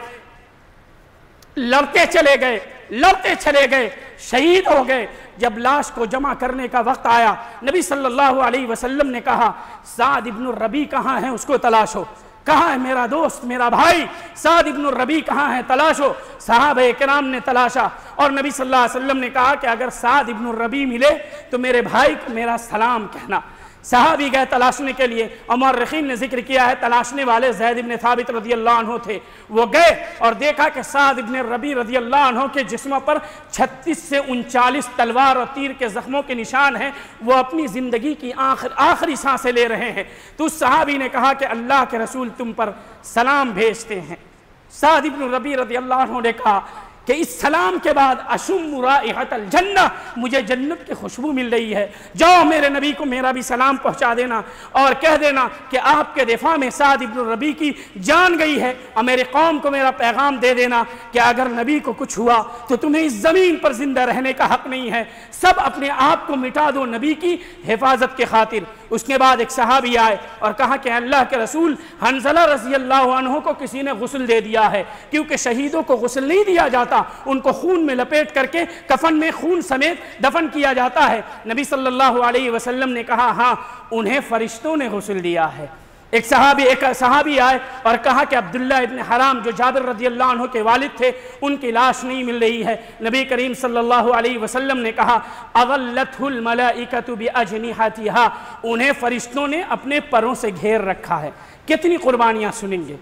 لڑتے چلے گئے، شہید ہو گئے۔ جب لاش کو جمع کرنے کا وقت آیا، نبی صلی اللہ علیہ وسلم نے کہا، سعد ابن الربیع کہاں ہے، اس کو تلاشو۔ کہاں ہے میرا دوست، میرا بھائی سعد ابن الربیع کہاں ہے، تلاشو۔ صحابہ کرام نے تلاشا اور نبی صلی اللہ علیہ وسلم نے کہا کہ اگر سعد ابن الربیع ملے تو میرے بھائی کو میرا سلام کہنا۔ صحابی گئے تلاشنے کے لیے، اور مورخین نے ذکر کیا ہے تلاشنے والے زید بن ثابت رضی اللہ عنہ تھے۔ وہ گئے اور دیکھا کہ سعد ابن الربیع رضی اللہ عنہ کے جسم پر 36 سے 39 تلوار اور تیر کے زخموں کے نشان ہیں، وہ اپنی زندگی کی آخری سانسیں لے رہے ہیں۔ تو اس صحابی نے کہا کہ اللہ کے رسول تم پر سلام بھیجتے ہیں۔ سعد ابن الربیع رضی اللہ عنہ نے کہا کہ اس سلام کے بعد اشم رائحۃ الجنہ، مجھے جنت کی خوشبو مل رہی ہے، جاؤ میرے نبی کو میرا بھی سلام پہنچا دینا اور کہہ دینا کہ آپ کے دفاع میں سعد ابن الربیع کی جان گئی ہے، اور میرے قوم کو میرا پیغام دے دینا کہ اگر نبی کو کچھ ہوا تو تمہیں اس زمین پر زندہ رہنے کا حق نہیں ہے، سب اپنے آپ کو مٹا دو نبی کی حفاظت کے خاطر۔ اس کے بعد ایک صحابی آئے اور کہا کہ اللہ کے رسول، حنظلہ رضی اللہ عنہ کو کسی نے غسل دے دیا ہے، کیونکہ شہیدوں کو غسل نہیں دیا جاتا، ان کو خون میں لپیٹ کر کے کفن میں خون سمیت دفن کیا جاتا ہے۔ نبی صلی اللہ علیہ وسلم نے کہا ہاں انہیں فرشتوں نے غسل دیا ہے۔ ایک صحابی آئے اور کہا کہ عبداللہ ابن حرام جو جابر رضی اللہ عنہ کے والد تھے ان کی لاش نہیں مل رہی ہے۔ نبی کریم صلی اللہ علیہ وسلم نے کہا اغلتہ الملائکۃ باجنحتھا، انہیں فرشتوں نے اپنے پروں سے گھیر رکھا ہے۔ کتنی قربانیاں سنیں گے،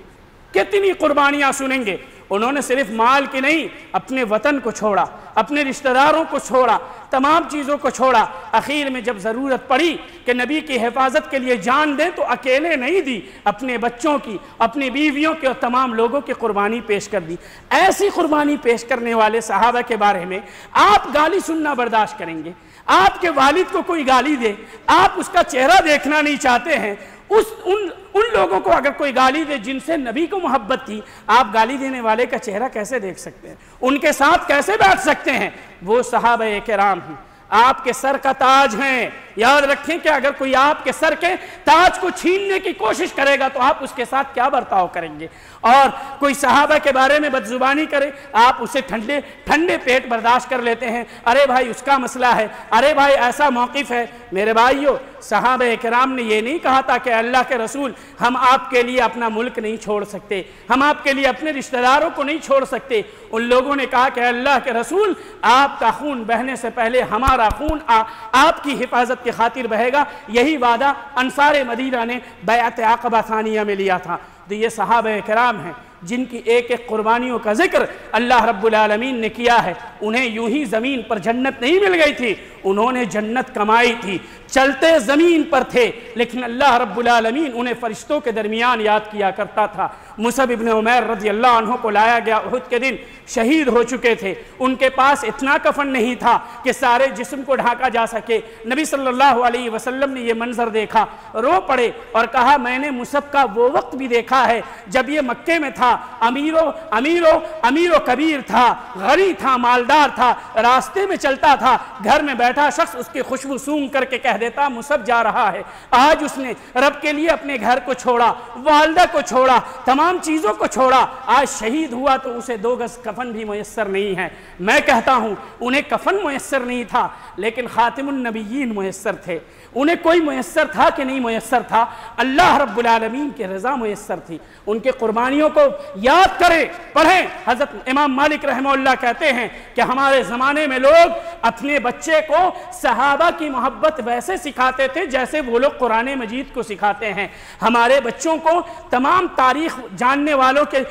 کتنی قربانیاں سنیں گے۔ انہوں نے صرف مال کی نہیں، اپنے وطن کو چھوڑا، اپنے رشتہ داروں کو چھوڑا، تمام چیزوں کو چھوڑا۔ آخر میں جب ضرورت پڑی کہ نبی کی حفاظت کے لیے جان دیں تو اکیلے نہیں دی، اپنے بچوں کی، اپنی بیویوں کی اور تمام لوگوں کی قربانی پیش کر دی۔ ایسی قربانی پیش کرنے والے صحابہ کے بارے میں آپ گالی سننا برداشت کریں گے؟ آپ کے والد کو کوئی گالی دے، آپ اس کا چہرہ دیکھنا نہیں چاہتے ہیں، ان لوگوں کو اگر کوئی گالی دے جن سے نبی کو محبت تھی، آپ گالی دینے والے کا چہرہ کیسے دیکھ سکتے ہیں؟ ان کے ساتھ کیسے بیٹھ سکتے ہیں؟ وہ صحابہ کرام ہیں، آپ کے سر کا تاج ہیں۔ یاد رکھیں کہ اگر کوئی آپ کے سر کے تاج کو چھیننے کی کوشش کرے گا تو آپ اس کے ساتھ کیا برتاؤ کریں گے؟ اور کوئی صحابہ کے بارے میں بدزبانی کرے، آپ اسے ٹھنڈے پیٹ برداشت کر لیتے ہیں۔ ارے بھائی اس کا مسئلہ ہے، ارے بھائی ایسا موقف ہے۔ میرے بھائیو، صحابہ کرام نے یہ نہیں کہا تھا کہ اللہ کے رسول ہم آپ کے لیے اپنا ملک نہیں چھوڑ سکتے، ہم آپ کے لیے اپنے رشتہ داروں کو نہیں چھوڑ سکتے۔ ان لوگوں نے کہا کہ اللہ کے رسول آپ کا خون بہنے سے پہلے ہمارا خون آپ کی حفاظت کی خاطر بہے گا۔ یہی وعدہ انصار مدینہ نے بیعت عقبہ ثانیہ میں لیا تھا۔ تو یہ صحابہ کرام ہیں جن کی ایک ایک قربانیوں کا ذکر اللہ رب العالمین نے کیا ہے۔ انہیں یوں ہی زمین پر جنت نہیں مل گئی تھی، انہوں نے جنت کمائی تھی، چلتے زمین پر تھے، لیکن اللہ رب العالمین انہیں فرشتوں کے درمیان یاد کیا کرتا تھا۔ مصعب ابن عمیر رضی اللہ عنہ کو لایا گیا، احد کے دن شہید ہو چکے تھے، ان کے پاس اتنا کفن نہیں تھا کہ سارے جسم کو ڈھانکا جا سکے۔ نبی صلی اللہ علیہ وسلم نے یہ منظر دیکھا، رو پڑے اور کہا میں نے مصعب کا وہ وقت بھی دیکھا ہے جب یہ مکے میں تھا، امیر و کبیر تھا، غنی تھا، مالدار تھا، راستے میں چلتا تھا، گھر میں بیٹھا شخص اس کی خوشبو سونگھ کر کے کہہ دیتا مصعب جا رہا ہے۔ آج اس نے رب کے لیے اپنے گھر کو چھوڑا، والدہ کو چھوڑا، تمام چیزوں کو چھوڑا، آج شہید ہوا تو اسے 2 گز کفن بھی میسر نہیں ہے۔ میں کہتا ہوں انہیں کفن میسر نہیں تھا لیکن خاتم النبیین میسر تھے۔ انہیں کوئی میسر تھا کہ نہیں میسر تھا؟ اللہ رب العالمین کی رضا میسر تھی۔ ان کے قربانیوں کو یاد کریں، پڑھیں۔ حضرت امام مالک رحمہ اللہ کہتے ہیں کہ ہمارے زمانے میں لوگ اپنے بچے کو صحابہ کی محبت ویسے سکھاتے تھے جیسے وہ لوگ قرآن مجید کو سکھاتے ہیں۔ ہمارے بچوں کو تمام تاریخ جاننے والوں کے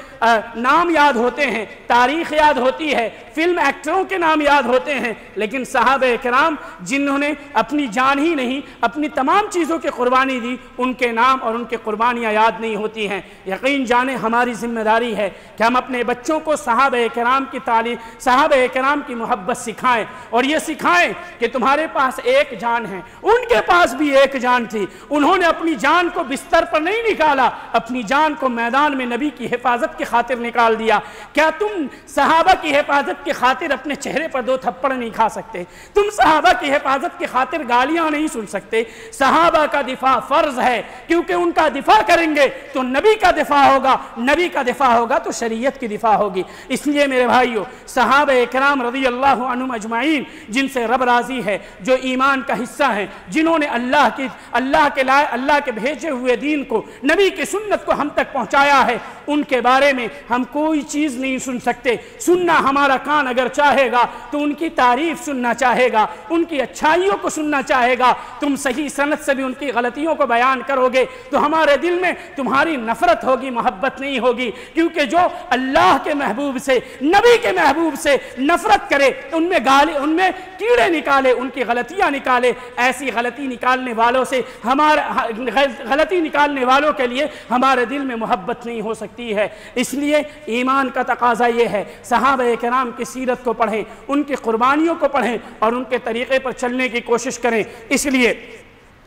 نام یاد ہوتے ہیں، تاریخ یاد ہوتی ہے، فلم ایکٹروں کے نام یاد ہوتے ہیں، لیکن صحابہ کرام جنہوں نے اپنی جان ہی نہیں اپنی تمام چیزوں کی قربانی دی، ان کے نام اور ان کی قربانیاں یاد نہیں ہوتی ہیں۔ یقین جانیں ہماری ذمہ داری ہے کہ ہم اپنے بچوں کو صحابہ کرام کی تعلیم، صحابہ کرام کی محبت سکھائیں، اور یہ سکھائیں کہ تمہارے پاس ایک جان ہے، ان کے پاس بھی ایک جان تھی۔ انہوں نے اپنی جان کو بستر پر نہیں نکالا، اپنی جان کو میدان میں نبی کی حفاظت کی خاطر نکال دیا۔ کیا تم صحابہ کی حفاظت کی خاطر اپنے چہرے پر 2 تھپڑ نہیں کھا سکتے؟ تم صحابہ کی حفاظت کی خاطر گالیاں نہیں سن سکتے؟ صحابہ کا دفاع فرض ہے، کیونکہ ان کا دفاع کریں گے تو نبی کا دفاع ہوگا، نبی کا دفاع ہوگا تو شریعت کی دفاع ہوگی۔ اس لیے میرے بھائیو، صحابہ کرام رضی اللہ عنہم اجمعین جن سے رب راضی ہے، جو ایمان کا حصہ ہیں، جنہوں نے اللہ کے بھیجے ہوئے دین کو، نبی کی سنت کو ہم تک پہنچایا ہے، ان کے بارے میں ہم کوئی چیز نہیں سن سکتے۔ سننا ہمارا کان اگر چاہے گا تو ان کی تعریف سننا چاہے گا، ان کی اچھائیوں کو سننا چاہے گا۔ تم صحیح سند سے بھی ان کی غلطیوں کو بیان کرو گے تو ہمارے دل میں تمہاری نفرت ہوگی، محبت نہیں ہوگی، کیونکہ جو اللہ کے محبوب سے، نبی کے محبوب سے نفرت کرے، ان میں کیڑے نکالے، ان کی غلطیاں نکالے، ایسی غلطی نکالنے والوں کے لیے ہمارے دل میں محبت نہیں ہو سکتی ہے۔ اس لیے ایمان کا تقاضا یہ ہے، صحابہ کرام کی سیرت کو پڑھیں، ان کی قربانیوں کو پڑھیں اور ان کے طریقے پر چلنے کی کوشش کریں۔ اس لیے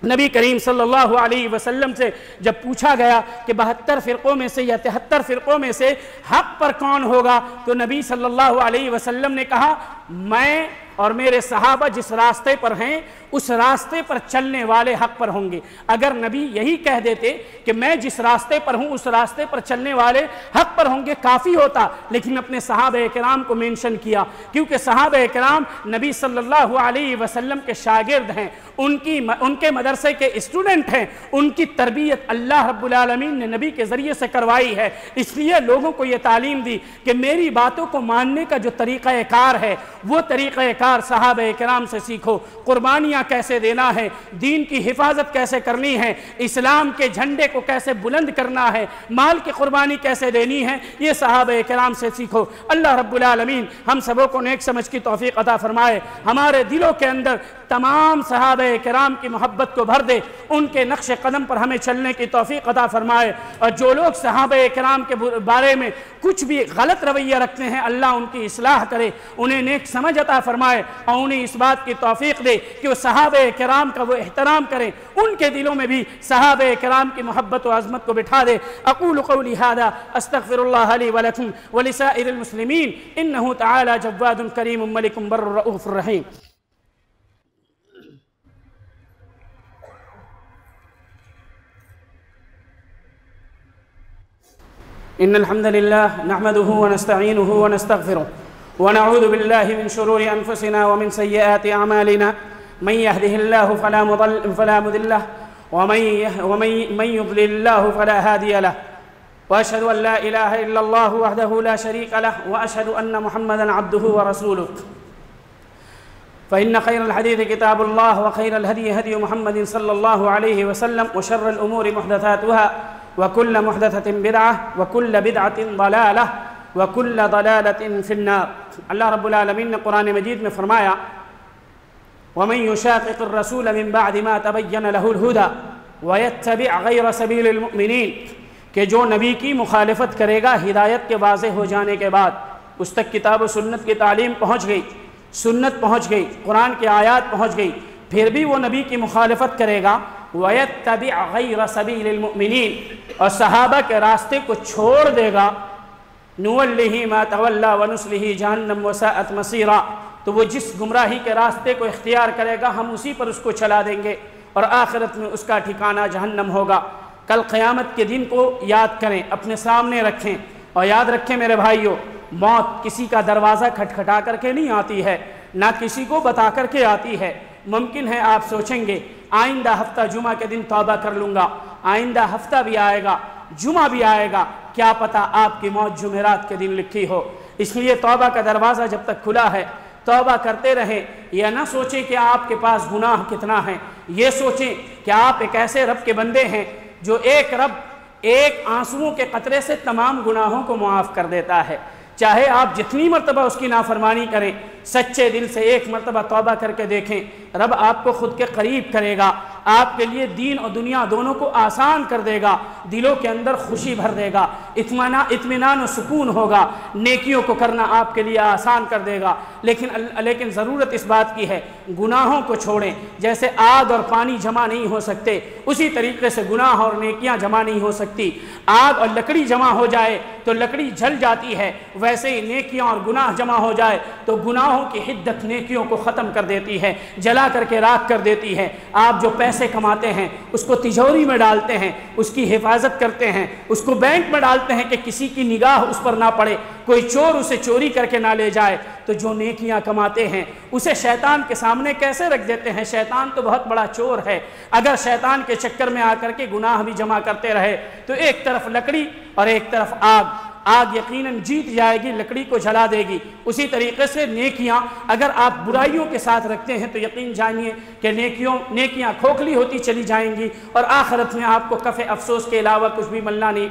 نبی کریم صلی اللہ علیہ وسلم سے جب پوچھا گیا کہ 72 فرقوں میں سے یا 73 فرقوں میں سے حق پر کون ہوگا، تو نبی صلی اللہ علیہ وسلم نے کہا میں اور میرے صحابہ جس راستے پر ہیں اس راستے پر چلنے والے حق پر ہوں گے۔ اگر نبی یہی کہہ دیتے کہ میں جس راستے پر ہوں اس راستے پر چلنے والے حق پر ہوں گے کافی ہوتا، لیکن اپنے صحابہ کرام کو مینشن کیا، کیونکہ صحابہ کرام نبی صلی اللہ علیہ وسلم کے شاگرد ہیں، ان کے مدرسے کے اسٹوڈنٹ ہیں، ان کی تربیت اللہ رب العالمین نے نبی کے ذریعے سے کروائی ہے، اس لیے لوگوں کو یہ تعلیم دی کہ میری باتوں کو ماننے کا جو طریقہ کار ہے وہ طریقہ کار صحابہ کرام سے سیکھو۔ قربانیاں کیسے دینا ہے، دین کی حفاظت کیسے کرنی ہے، اسلام کے جھنڈے کو کیسے بلند کرنا ہے، مال کی قربانی کیسے دینی ہے، یہ صحابہ کرام سے سیکھو۔ اللہ رب العالمین ہم سبوں کو نیک سمجھ کی توفیق عطا فرمائے، ہمارے دلوں کے اندر تمام صحابہ کرام کی محبت کو بھر دے، ان کے نقش قدم پر ہمیں چلنے کی توفیق عطا فرمائے، اور جو لوگ صحابہ کرام کے بارے میں کچھ بھی غلط رویہ رکھتے ہیں اللہ ان کی اصلاح کرے، انہیں نیک سمجھ عطا فرمائے، اور انہیں اس بات کی توفیق دے کہ وہ صحابہ کرام کا وہ احترام کریں، ان کے دلوں میں بھی صحابہ کرام کی محبت و عظمت کو بٹھا دے۔ اقول قولی ھذا استغفر اللہ لی ولکم ولسائر المسلمین انہ تعالی جواد کریم ملک بر رؤوف رحیم۔ إن الحمد لله نحمده ونستعينه ونستغفره ونعوذ بالله من شرور أنفسنا ومن سيئات أعمالنا من يهده الله فلا مضل له ومن يضلل الله فلا هادي له وأشهد أن لا إله إلا الله وحده لا شريك له وأشهد أن محمدا عبده ورسوله فإن خير الحديث كتاب الله وخير الهدي هدي محمد صلى الله عليه وسلم وشر الأمور محدثاتها وكل محدثة بدعة وكل بدعة ضلالة وكل ضلالة في النار۔ اللہ رب العالمین نے قرآن مجید میں فرمایا وَمَن يُشَاقِقِ الرَّسُولَ مِن بَعْدِ مَا تَبَيَّنَ لَهُ الْهُدَى وَيَتَّبِعْ غَيْرَ سَبِيلِ الْمُؤْمِنِينَ کہ جو نبی کی مخالفت کرے گا ہدایت کے واضح ہو جانے کے بعد، اس تک کتاب و سنت کی تعلیم پہنچ گئی، سنت پہنچ گئی، قرآن کی آیات پہنچ گئی، پھر بھی وہ نبی کی مخالفت کرے گا وَيَتَّبِعْ غَيْرَ سَبِيلِ الْمُؤْمِنِينَ اور صحابہ کے راستے کو چھوڑ دے گا نُوَلِّهِ مَا تَوَلَّى وَنُصْلِهِ جَهَنَّمَ وَسَاءَتْ مَصِيرًا تو وہ جس گمراہی کے راستے کو اختیار کرے گا ہم اسی پر اس کو چلا دیں گے اور آخرت میں اس کا ٹھکانہ جہنم ہوگا۔ کل قیامت کے دن کو یاد کریں، اپنے سامنے رکھیں، اور یاد رکھیں میرے بھائیوں، موت کسی کا دروازہ کھٹکھٹا کر کے نہیں آتی ہے، نہ کسی کو بتا کر کے آتی ہے۔ ممکن ہے آپ سوچیں گے آئندہ ہفتہ جمعہ کے دن توبہ کر لوں گا، آئندہ ہفتہ بھی آئے گا، جمعہ بھی آئے گا، کیا پتہ آپ کی موت جمعرات کے دن لکھی ہو۔ اس لیے توبہ کا دروازہ جب تک کھلا ہے توبہ کرتے رہیں۔ یہ نہ سوچیں کہ آپ کے پاس گناہ کتنا ہے، یہ سوچیں کہ آپ ایک ایسے رب کے بندے ہیں جو ایک رب ایک آنسوؤں کے قطرے سے تمام گناہوں کو معاف کر دیتا ہے۔ چاہے آپ جتنی مرتبہ اس کی نافرمانی کریں، سچے دل سے ایک مرتبہ توبہ کر کے دیکھیں، رب آپ کو خود کے قریب کرے گا، آپ کے لیے دین اور دنیا دونوں کو آسان کر دے گا، دلوں کے اندر خوشی بھر دے گا، اطمینان و سکون ہوگا، نیکیوں کو کرنا آپ کے لیے آسان کر دے گا۔ لیکن ضرورت اس بات کی ہے گناہوں کو چھوڑیں۔ جیسے آگ اور پانی جمع نہیں ہو سکتے اسی طریقے سے گناہ اور نیکیاں جمع نہیں ہو سکتی۔ آگ اور لکڑی جمع ہو جائے تو لکڑی جل جاتی ہے، ویسے ہی نیکیاں اور گناہ جمع ہو جائے تو گناہوں کی حدت نیکیوں کو ختم کر دیتی ہے، جلا کر کے راکھ کر دیتی ہے۔ آپ جو پیسے کماتے ہیں اس کو تجوری میں ڈالتے ہیں، اس کی حفاظت کرتے ہیں، اس کو بینک میں ڈالتے ہیں کہ کسی کی نگاہ اس پر نہ پڑے، کوئی چور اسے چوری کر کے نہ لے جائے، تو جو نیکیاں کماتے ہیں اسے شیطان کے سامنے کیسے رکھ دیتے ہیں؟ شیطان تو بہت بڑا چور ہے۔ اگر شیطان کے چکر میں آ کر کے گناہ بھی جمع کرتے رہے تو ایک طرف لکڑی اور ایک طرف آگ یقیناً جیت جائے گی، لکڑی کو جلا دے گی۔ اسی طریقے سے نیکیاں اگر آپ برائیوں کے ساتھ رکھتے ہیں تو یقین جانیے کہ نیکیاں کھوکھلی ہوتی چلی جائیں گی اور آخرت میں آپ کو کف افسوس کے علاوہ کچھ بھی ملنا نہیں،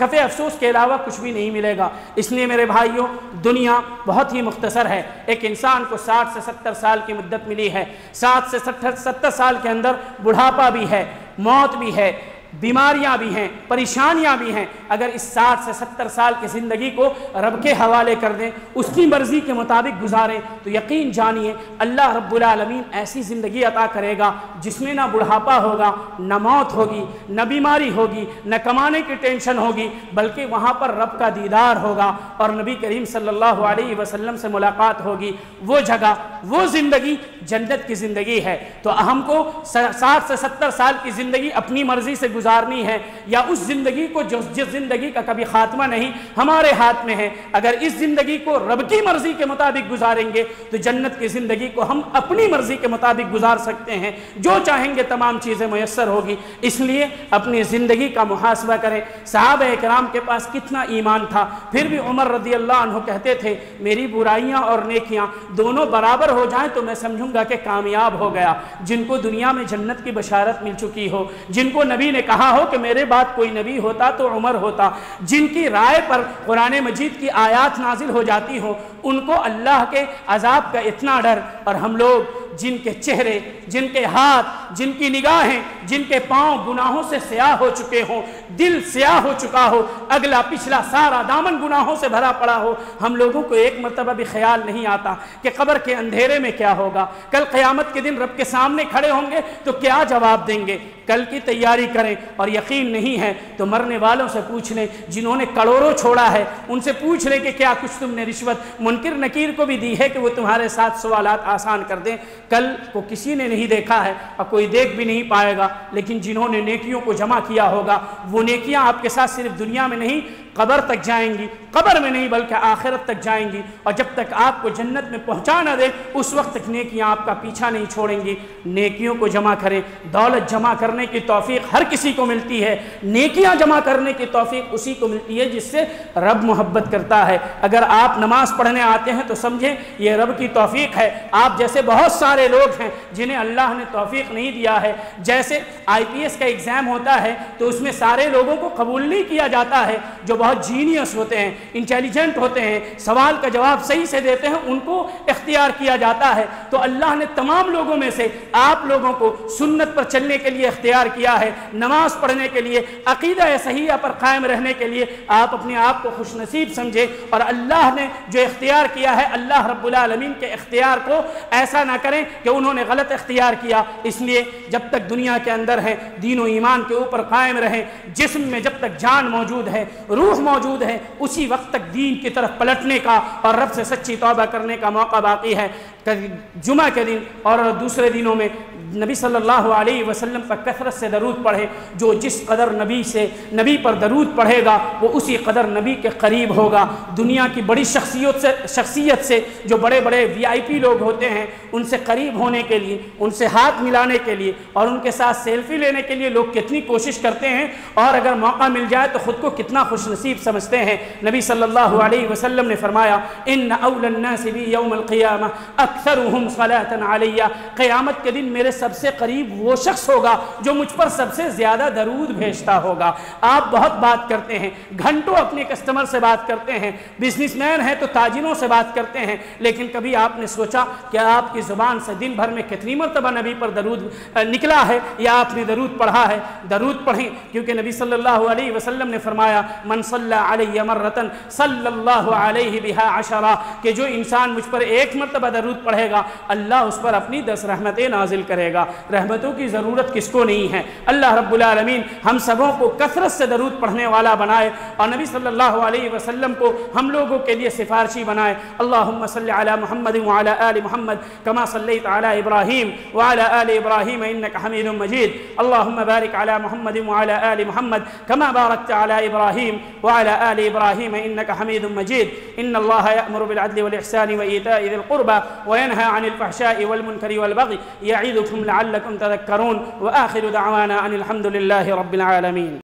کف افسوس کے علاوہ کچھ بھی نہیں ملے گا۔ اس لیے میرے بھائیوں، دنیا بہت ہی مختصر ہے۔ ایک انسان کو 60 سے 70 سال کی مدت ملی ہے، 60 سے 70 سال کے اندر بڑھاپا بھی ہے، موت بھی ہے، بیماریاں بھی ہیں، پریشانیاں بھی ہیں۔ اگر اس 60 سے 70 سال کی زندگی کو رب کے حوالے کر دیں، اس کی مرضی کے مطابق گزاریں تو یقین جانیے اللہ رب العالمین ایسی زندگی عطا کرے گا جس میں نہ بڑھاپا ہوگا، نہ موت ہوگی، نہ بیماری ہوگی، نہ کمانے کی ٹینشن ہوگی، بلکہ وہاں پر رب کا دیدار ہوگا اور نبی کریم صلی اللہ علیہ وسلم سے ملاقات ہوگی۔ وہ جگہ وہ زندگی جنت کی زندگی ہے۔ تو ہم کو 60 سے 70 سال کی زندگی اپنی مرضی سے گزارنی ہے، یا اس زندگی کو جس زندگی کا کبھی خاتمہ نہیں ہمارے ہاتھ میں ہے، اگر اس زندگی کو رب کی مرضی کے مطابق گزاریں گے تو جنت کی زندگی کو ہم اپنی مرضی کے مطابق گزار سکتے ہیں، جو چاہیں گے تمام چیزیں میسر ہوگی۔ اس لیے اپنی زندگی کا محاسبہ کریں۔ صحابہ کرام کے پاس کتنا ایمان تھا، پھر بھی عمر رضی اللہ عنہ کہتے تھے میری برائیاں اور نیکیاں دونوں برابر ہو جائیں تو میں سمجھوں گا کہ کامیاب ہو گیا۔ جن کو دنیا میں جنت کی بشارت مل چکی ہو، جن کو نبی نے کہا ہو کہ میرے بعد کوئی نبی ہوتا تو عمر ہوتا، جن کی رائے پر قرآن مجید کی آیات نازل ہو جاتی ہو، ان کو اللہ کے عذاب کا اتنا ڈر، اور ہم لوگ جن کے چہرے، جن کے ہاتھ، جن کی نگاہیں، جن کے پاؤں گناہوں سے سیاہ ہو چکے ہوں، دل سیاہ ہو چکا ہو، اگلا پچھلا سارا دامن گناہوں سے بھرا پڑا ہو، ہم لوگوں کو ایک مرتبہ بھی خیال نہیں آتا کہ قبر کے اندھیرے میں کیا ہوگا، کل قیامت کے دن رب کے سامنے کھڑے ہوں گے تو کیا جواب دیں گے۔ کل کی تیاری کریں، اور یقین نہیں ہے تو مرنے والوں سے پوچھ لیں، جنہوں نے کروڑوں چھوڑا ہے ان سے پوچھ لیں کہ کیا کچھ تم نے رشوت منکر نکیر کو بھی دی ہے کہ وہ تمہارے ساتھ سوالات آسان کر دیں۔ کل کو کسی نے نہیں دیکھا ہے اور کوئی دیکھ بھی نہیں پائے گا، لیکن جنہوں نے نیکیوں کو جمع کیا ہوگا وہ نیکیاں آپ کے ساتھ صرف دنیا میں نہیں قبر تک جائیں گی، قبر میں نہیں بلکہ آخرت تک جائیں گی، اور جب تک آپ کو جنت میں پہنچا نہ دے اس وقت تک نیکیاں آپ کا پیچھا نہیں چھوڑیں گی۔ نیکیوں کو جمع کریں۔ دولت جمع کرنے کی توفیق ہر کسی کو ملتی ہے، نیکیاں جمع کرنے کی توفیق اسی کو ملتی ہے جس سے رب محبت کرتا ہے۔ اگر آپ نماز پڑھنے آتے ہیں تو سمجھیں یہ رب کی توفیق ہے۔ آپ جیسے بہت سارے لوگ ہیں جنہیں اللہ نے توفیق نہیں دیا ہے، جیسے IPS کا ایگزام ہوتا ہے تو اس میں سارے لوگوں کو قبول نہیں کیا جاتا ہے، جو بہت جینیس ہوتے ہیں، انٹیلیجنٹ ہوتے ہیں، سوال کا جواب صحیح سے دیتے ہیں، ان کو اختیار کیا جاتا ہے۔ تو اللہ نے تمام لوگوں میں سے آپ لوگوں کو سنت پر چلنے کے لیے اختیار کیا ہے، نماز پڑھنے کے لیے، عقیدہ صحیحہ پر قائم رہنے کے لیے۔ آپ اپنے آپ کو خوش نصیب سمجھے، اور اللہ نے جو اختیار کیا ہے اللہ رب العالمین کے اختیار کو ایسا نہ کریں کہ انہوں نے غلط اختیار کیا۔ اس لیے جب تک دنیا کے اندر ہیں دین و ایمان کے اوپر قائم رہیں، جسم میں جب تک جان موجود ہے، روح موجود ہے، اسی وقت تک دین کی طرف پلٹنے کا اور رب سے سچی توبہ کرنے کا موقع باقی ہے۔ جمعہ کے دن اور دوسرے دنوں میں نبی صلی اللہ علیہ وسلم پر کثرت سے درود پڑھے۔ جو جس قدر نبی پر درود پڑھے گا وہ اسی قدر نبی کے قریب ہوگا۔ دنیا کی بڑی شخصیت سے جو بڑے بڑے VIP لوگ ہوتے ہیں ان سے قریب ہونے کے لیے، ان سے ہاتھ ملانے کے لیے اور ان کے ساتھ سیلفی لینے کے لیے لوگ کتنی کوشش کرتے ہیں، اور اگر موقع مل جائے تو خود کو کتنا خوش نصیب سمجھتے ہیں۔ نبی صلی اللہ علیہ وسلم نے فرمایا ان اول الناس بی یوم القیامہ اکثرهم صلاۃ علی، قیامت کے دن میرے سب سے قریب وہ شخص ہوگا جو مجھ پر سب سے زیادہ درود بھیجتا ہوگا۔ آپ بہت بات کرتے ہیں، گھنٹوں اپنے کسٹمر سے بات کرتے ہیں، بزنس مین ہیں تو تاجروں سے بات کرتے ہیں، لیکن کبھی آپ نے سوچا کہ آپ کی زبان سے دن بھر میں کتنی مرتبہ نبی پر درود نکلا ہے یا آپ نے درود پڑھا ہے؟ درود پڑھیں، کیونکہ نبی صلی اللہ علیہ وسلم نے فرمایا من صلی علی مرۃ صلی اللہ علیہ بہا عشرہ، کہ جو انسان مجھ پر ایک مرتبہ درود پڑھے گا اللہ اس پر اپنی 10 رحمتیں نازل کرے گا۔ رحمتوں کی ضرورت کس کو نہیں ہے؟ اللہ رب العالمین ہم سبوں کو کثرت سے درود پڑھنے والا بنائے، اور نبی صلی اللہ علیہ وسلم کو ہم لوگوں کے لیے سفارشی بنائے۔ اللہم صلی علی محمد وعلی آل محمد کما صلیت علی ابراہیم وعلی آل ابراہیم انک حمید مجید۔ اللہم بارک علی محمد وعلی آل محمد کما بارکت علی ابراہیم وعلی آل ابراہیم انک حمید مجید۔ ان اللہ یأمر بالعدل والإحسان وإیتاء ذی القربى وینہی عن الفحشاء والمنکر والبغی یعظکم لعلکم تذکرون، وآخر دعوانا ان الحمد للہ رب العالمین۔